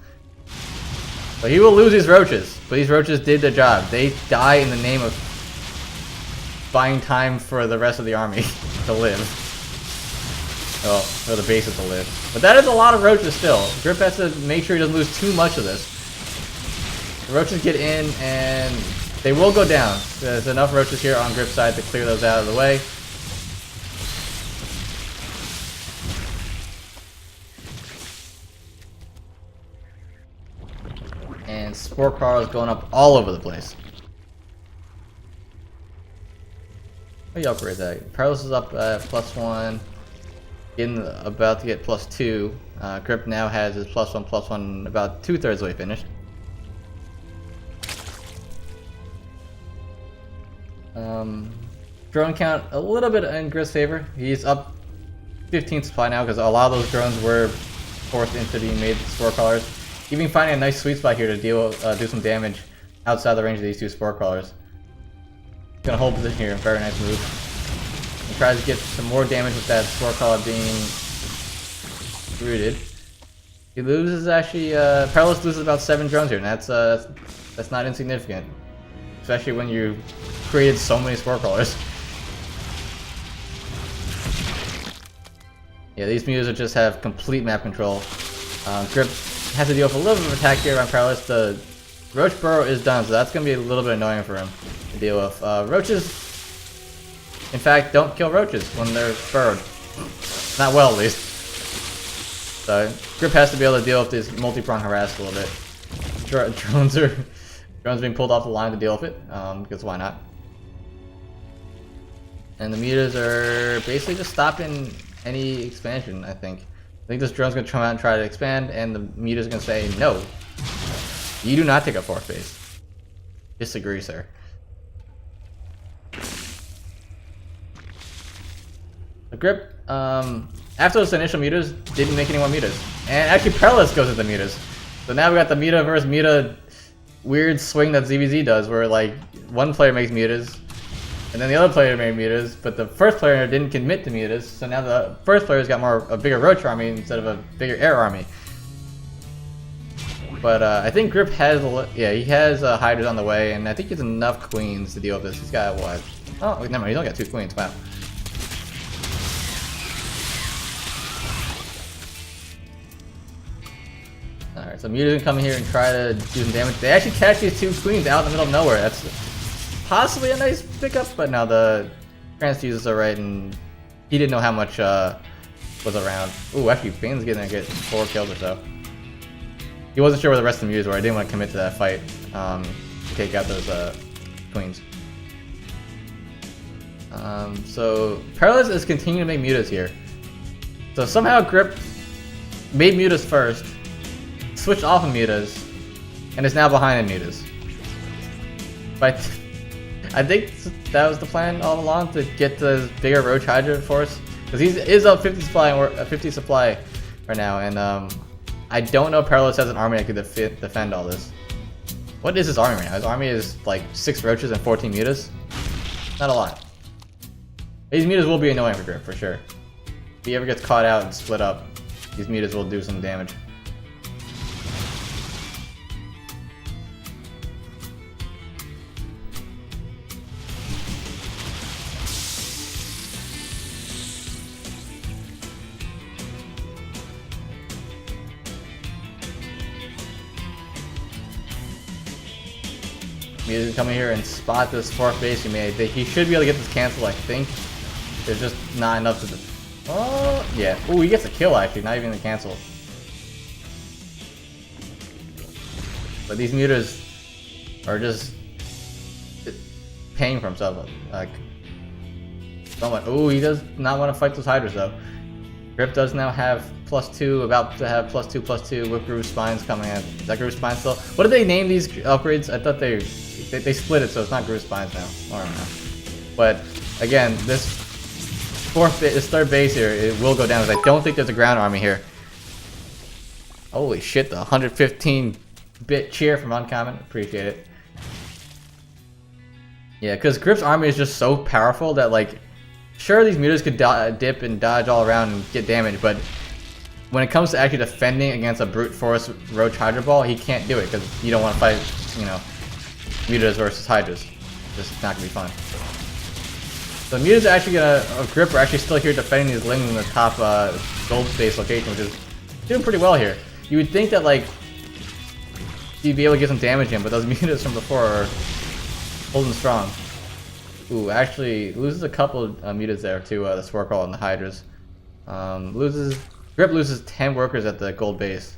But he will lose these roaches. But these roaches did their job. They die in the name of buying time for the rest of the army to live. Well, for the bases to live. But that is a lot of roaches still. Grip has to make sure he doesn't lose too much of this. The roaches get in and they will go down. There's enough roaches here on Grip's side to clear those out of the way. And spore crawlers going up all over the place. What do you upgrade that? Perilous is up at +1. About to get +2. Grip now has his +1/+1 about 2/3 way finished. Drone count a little bit in Grip's favor. He's up 15 supply now because a lot of those drones were forced into being made spore crawlers. Even finding a nice sweet spot here to do some damage outside the range of these 2 spore crawlers. Gonna hold position here, very nice move. And tries to get some more damage with that spore crawler being rooted. He loses actually, Perilous loses about 7 drones here, and that's not insignificant. Especially when you created so many spore crawlers. Yeah, these mutas just have complete map control. Grip has to deal with a little bit of attack here around Perilous. The Roach Burrow is done, so that's going to be a little bit annoying for him to deal with. Roaches, in fact, don't kill roaches when they're burrowed. Not well, at least. So Grip has to be able to deal with this multi-prong harass a little bit. Drones being pulled off the line to deal with it, because why not? And the mutas are basically just stopping any expansion, I think. I think this drone's going to come out and try to expand, and the muta's going to say, no, you do not take up 4th base. Disagree, sir. The Grip, after those initial mutas, didn't make any more mutas. And actually Perilous goes into mutas. So now we got the muta versus muta weird swing that ZBZ does, where like one player makes mutas, and then the other player made mutas, but the first player didn't commit to mutas, so now the first player's got a bigger roach army instead of a bigger air army. But I think Grip has, he has hiders on the way, and I think he has enough queens to deal with this. He's got what? Oh, never mind, he's only got 2 queens, wow. Alright, so Muta's gonna come in here and try to do some damage. They actually catch these 2 queens out in the middle of nowhere. That's possibly a nice pickup, but now the transfuses are right, and he didn't know how much was around. Ooh, actually, Bane's gonna get 4 kills or so. He wasn't sure where the rest of the mutas were. I didn't want to commit to that fight to take out those queens. So Perilous is continuing to make mutas here. So somehow Grip made mutas first, switched off of mutas, and is now behind in mutas. But I think that was the plan all along, to get the bigger Roach Hydra force, because he is up 50 supply and 50 supply right now, and I don't know if Perilous has an army that could defend all this. What is his army right now? His army is like 6 roaches and 14 mutas. Not a lot. These mutas will be annoying for Grip for sure. If he ever gets caught out and split up, these mutas will do some damage. He can come in here and spot this 4th base he made. He should be able to get this cancel, I think. There's just not enough to... Oh, yeah. Ooh, he gets a kill, actually, not even the cancel. But these mutas are just paying for himself. Like, somewhat. Ooh, he does not want to fight those Hydras, though. Grip does now have +2, about to have +2/+2 with Groove Spines coming in. Is that Groove Spines still? What did they name these upgrades? I thought they split it, so it's not Groove Spines now. I don't know. But again, this 3rd base here, it will go down, because I don't think there's a ground army here. Holy shit, the 115-bit cheer from Uncommon. Appreciate it. Yeah, because Grip's army is just so powerful that, like, sure, these mutas could dip and dodge all around and get damage, but when it comes to actually defending against a brute force Roach Hydra Ball, he can't do it, because you don't want to fight, you know, mutas versus Hydras. This is not going to be fun. So mutas are actually Grip are actually still here defending these lings in the top gold base location, which is doing pretty well here. You would think that, like, you'd be able to get some damage in, but those mutas from before are holding strong. Ooh, actually loses a couple mutas there to the Swarkle and the Hydras. Grip loses 10 workers at the gold base.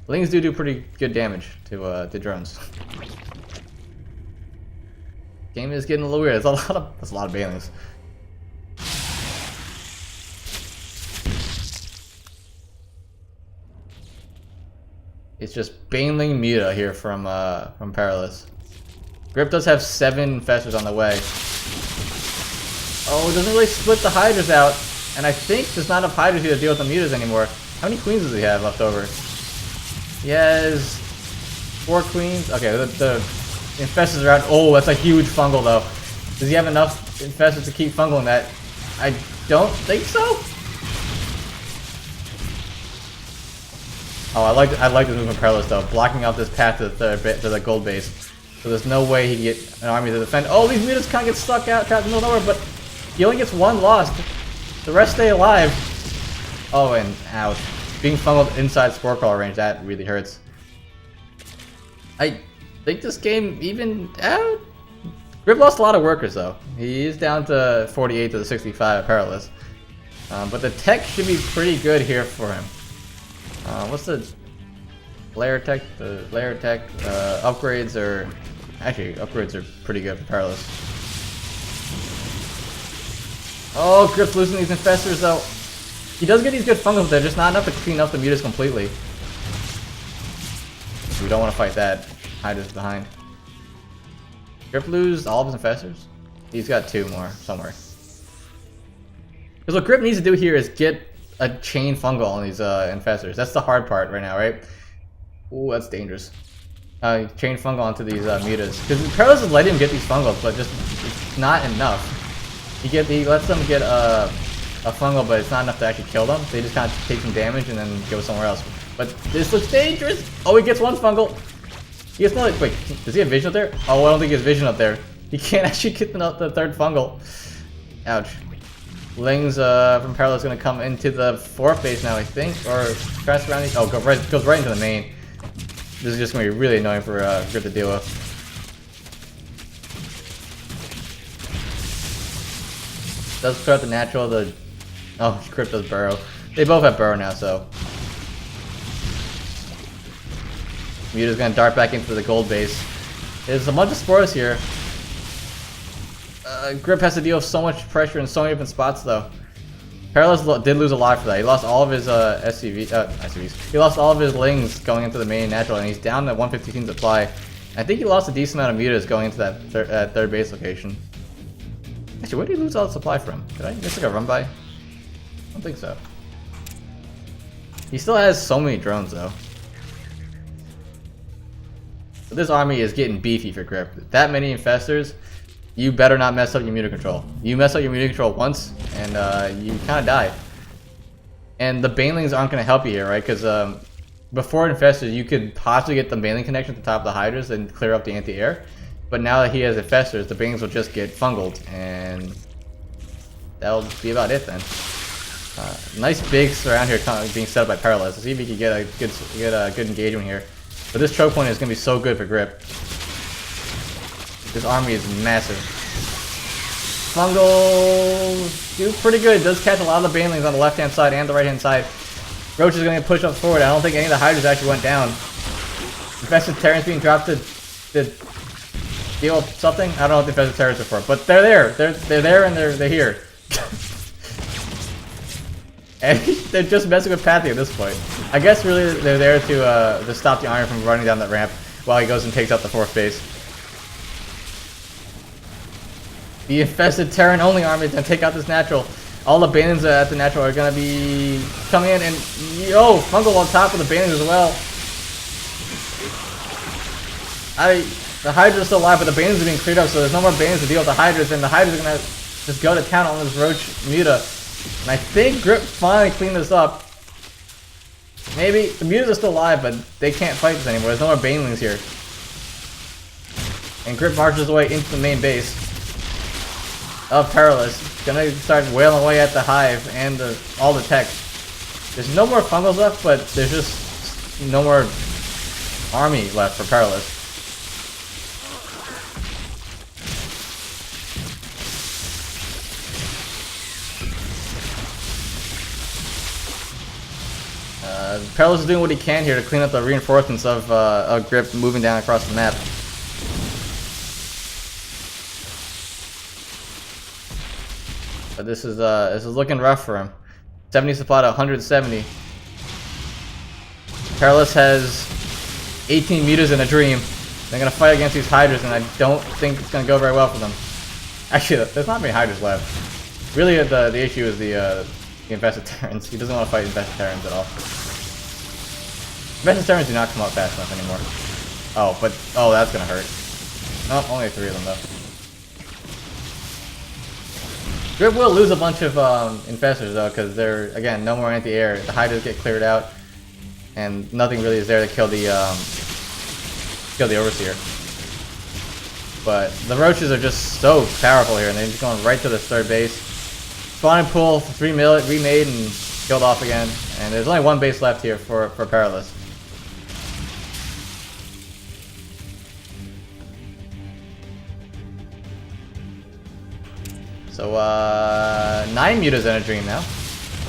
Lings do pretty good damage to the drones. Game is getting a little weird. That's a lot of banelings. It's just baneling Muta here from Perilous. Grip does have 7 infestors on the way. Oh, it doesn't really split the Hydras out. And I think there's not enough Hydras here to deal with the mutas anymore. How many queens does he have left over? He has 4 queens. Okay, the infestors are out. Oh, that's a huge fungal though. Does he have enough infestors to keep fungaling that? I don't think so. Oh, I like this move from Perilous though, blocking out this path to the gold base. So there's no way he can get an army to defend. Oh, these mutas can't get stuck out, trapped in the middle of nowhere, but he only gets 1 lost. The rest stay alive. Oh, and ouch. Being fungled inside Spore Crawler range, that really hurts. I think this game even out. Grip lost a lot of workers though. He is down to 48 to the 65 Perilous. But the tech should be pretty good here for him. What's the layer tech? The layer tech upgrades are actually pretty good for Perilous. Oh, Grip's losing these infestors though. He does get these good fungals, but they're just not enough to clean up the mutas completely. We don't want to fight that. Hydra's behind. Grip lose all of his infestors? He's got 2 more somewhere. Because what Grip needs to do here is get a chain fungal on these infestors. That's the hard part right now, right? Ooh, that's dangerous. Chain fungal onto these mutas. Because Perilous is letting him get these fungals, but just it's not enough. He lets them get a fungal, but it's not enough to actually kill them. They just kind of take some damage and then go somewhere else. But this looks dangerous! Oh, he gets 1 fungal! He gets another. Wait, does he have vision up there? Oh, I don't think he has vision up there. He can't actually get the 3rd fungal. Ouch. Lings from Perilous is going to come into the 4th base now, I think. Or press around these. Oh, goes right into the main. This is just going to be really annoying for Grip to deal with. Does put out the natural, oh, Grip does burrow. They both have burrow now, so. Muta's gonna dart back into the gold base. There's a bunch of spores here. Grip has to deal with so much pressure in so many different spots, though. Perilous did lose a lot for that. He lost all of his SCVs. He lost all of his lings going into the main natural, and he's down at 115 supply. I think he lost a decent amount of mutas going into that third base location. Actually, where did he lose all the supply from? Did I miss like a run by? I don't think so. He still has so many drones though. But this army is getting beefy for Grip. That many infestors, you better not mess up your muta control. You mess up your muta control once, and you kind of die. And the banelings aren't going to help you here, right? Because before infestors, you could possibly get the baneling connection at the top of the hydras and clear up the anti-air. But now that he has infestors, the banelings will just get fungled, and that'll be about it then. Nice bigs around here being set up by Paralyzed. Let's see if we can get a good engagement here. But this choke point is going to be so good for Grip. This army is massive. Fungal do pretty good. It does catch a lot of the banelings on the left hand side and the right hand side. Roach is going to push up forward. I don't think any of the hydras actually went down. Infested Terrans being dropped to deal with something. I don't know what the Infested Terrans are for, but they're there. They're there and they're here. And they're just messing with Pathy at this point. I guess really they're there to stop the Iron from running down that ramp while he goes and takes out the fourth base. The Infested Terran only army is going to take out this natural. All the banelings at the natural are going to be coming in, and yo, Fungal on top of the banelings as well. The Hydra's still alive, but the banelings are being cleared up, so there's no more banelings to deal with the Hydras, and the Hydras are going to just go to town on this Roach Muta. And I think Grip finally cleaned this up. Maybe the Mutas are still alive, but they can't fight this anymore. There's no more banelings here. And Grip marches away into the main base of Perilous. Gonna start wailing away at the hive and all the tech. There's no more fungals left, but there's just no more army left for Perilous. Perilous is doing what he can here to clean up the reinforcements of Grip moving down across the map. But this is looking rough for him. 70 supply to 170. Perilous has 18 mutas in a dream. They're gonna fight against these Hydras, and I don't think it's gonna go very well for them. Actually, there's not many Hydras left. Really, the issue is the Infested Terrans. He doesn't want to fight Infested Terrans at all. Infested Terrans do not come out fast enough anymore. Oh, that's gonna hurt. Nope, only 3 of them though. Grip will lose a bunch of infestors though, because they're, again, no more anti-air. The Hydras get cleared out, and nothing really is there to kill the Overseer. But the Roaches are just so powerful here, and they're just going right to this third base. Spawning pool, remade and killed off again, and there's only one base left here for Perilous. So, 9 mutas in a dream now.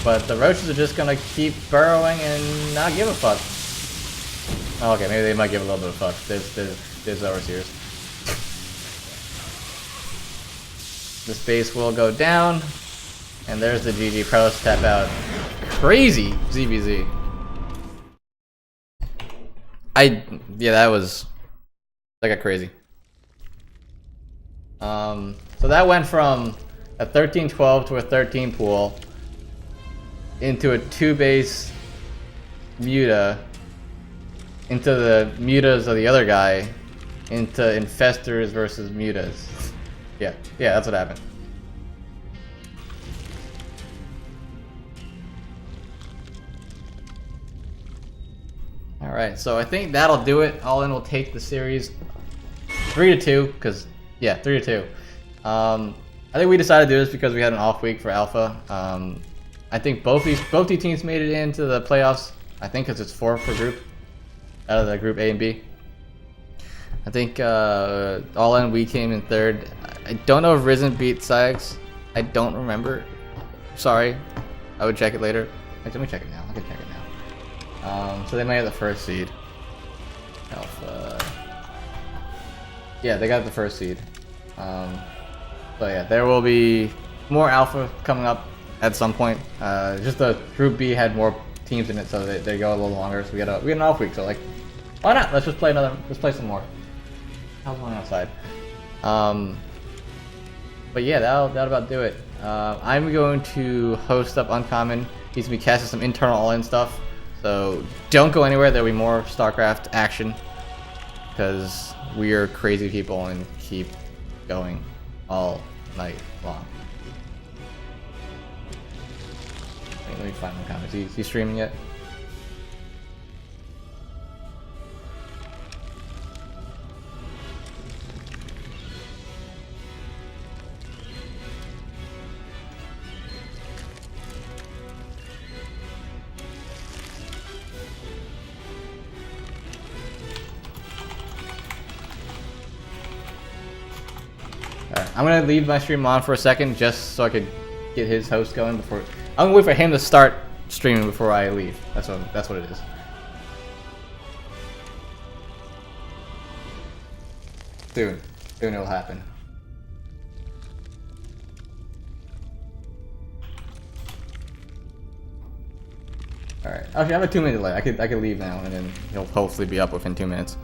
But the Roaches are just gonna keep burrowing and not give a fuck. Oh, okay, maybe they might give a little bit of fuck. There's Overseers. This base will go down. And there's the GG. Perilous tap out. Crazy ZBZ. Yeah, that got crazy. So that went from a 13-12 to a 13 pool into a 2-base muta into the mutas of the other guy into infestors versus mutas. Yeah, that's what happened. Alright, so I think that'll do it. All in will take the series 3-2, because, yeah, 3-2. I think we decided to do this because we had an off week for Alpha. I think both these teams made it into the playoffs. I think because it's 4 per group, out of the group A and B. I think all in we came in 3rd. I don't know if Risen beat Syx. I don't remember. Sorry. I would check it later. Wait, let me check it now. I can check it now. So they might have the 1st seed. Alpha. Yeah, they got the 1st seed. So yeah, there will be more Alpha coming up at some point. Just the Group B had more teams in it, so they go a little longer. So we had an off week. So like, why not? Let's just play some more. how's going outside? But yeah, that'll about do it. I'm going to host up Uncommon. He's gonna be casting some internal all-in stuff. So don't go anywhere. There'll be more StarCraft action because we are crazy people and keep going all night long. Wait, let me find my comments. Is he streaming yet? Alright, I'm gonna leave my stream on for a second just so I could get his host going before. I'm gonna wait for him to start streaming before I leave. That's what it is. Soon it'll happen. Alright, actually I have a 2-minute delay. I could leave now and then he'll hopefully be up within 2 minutes.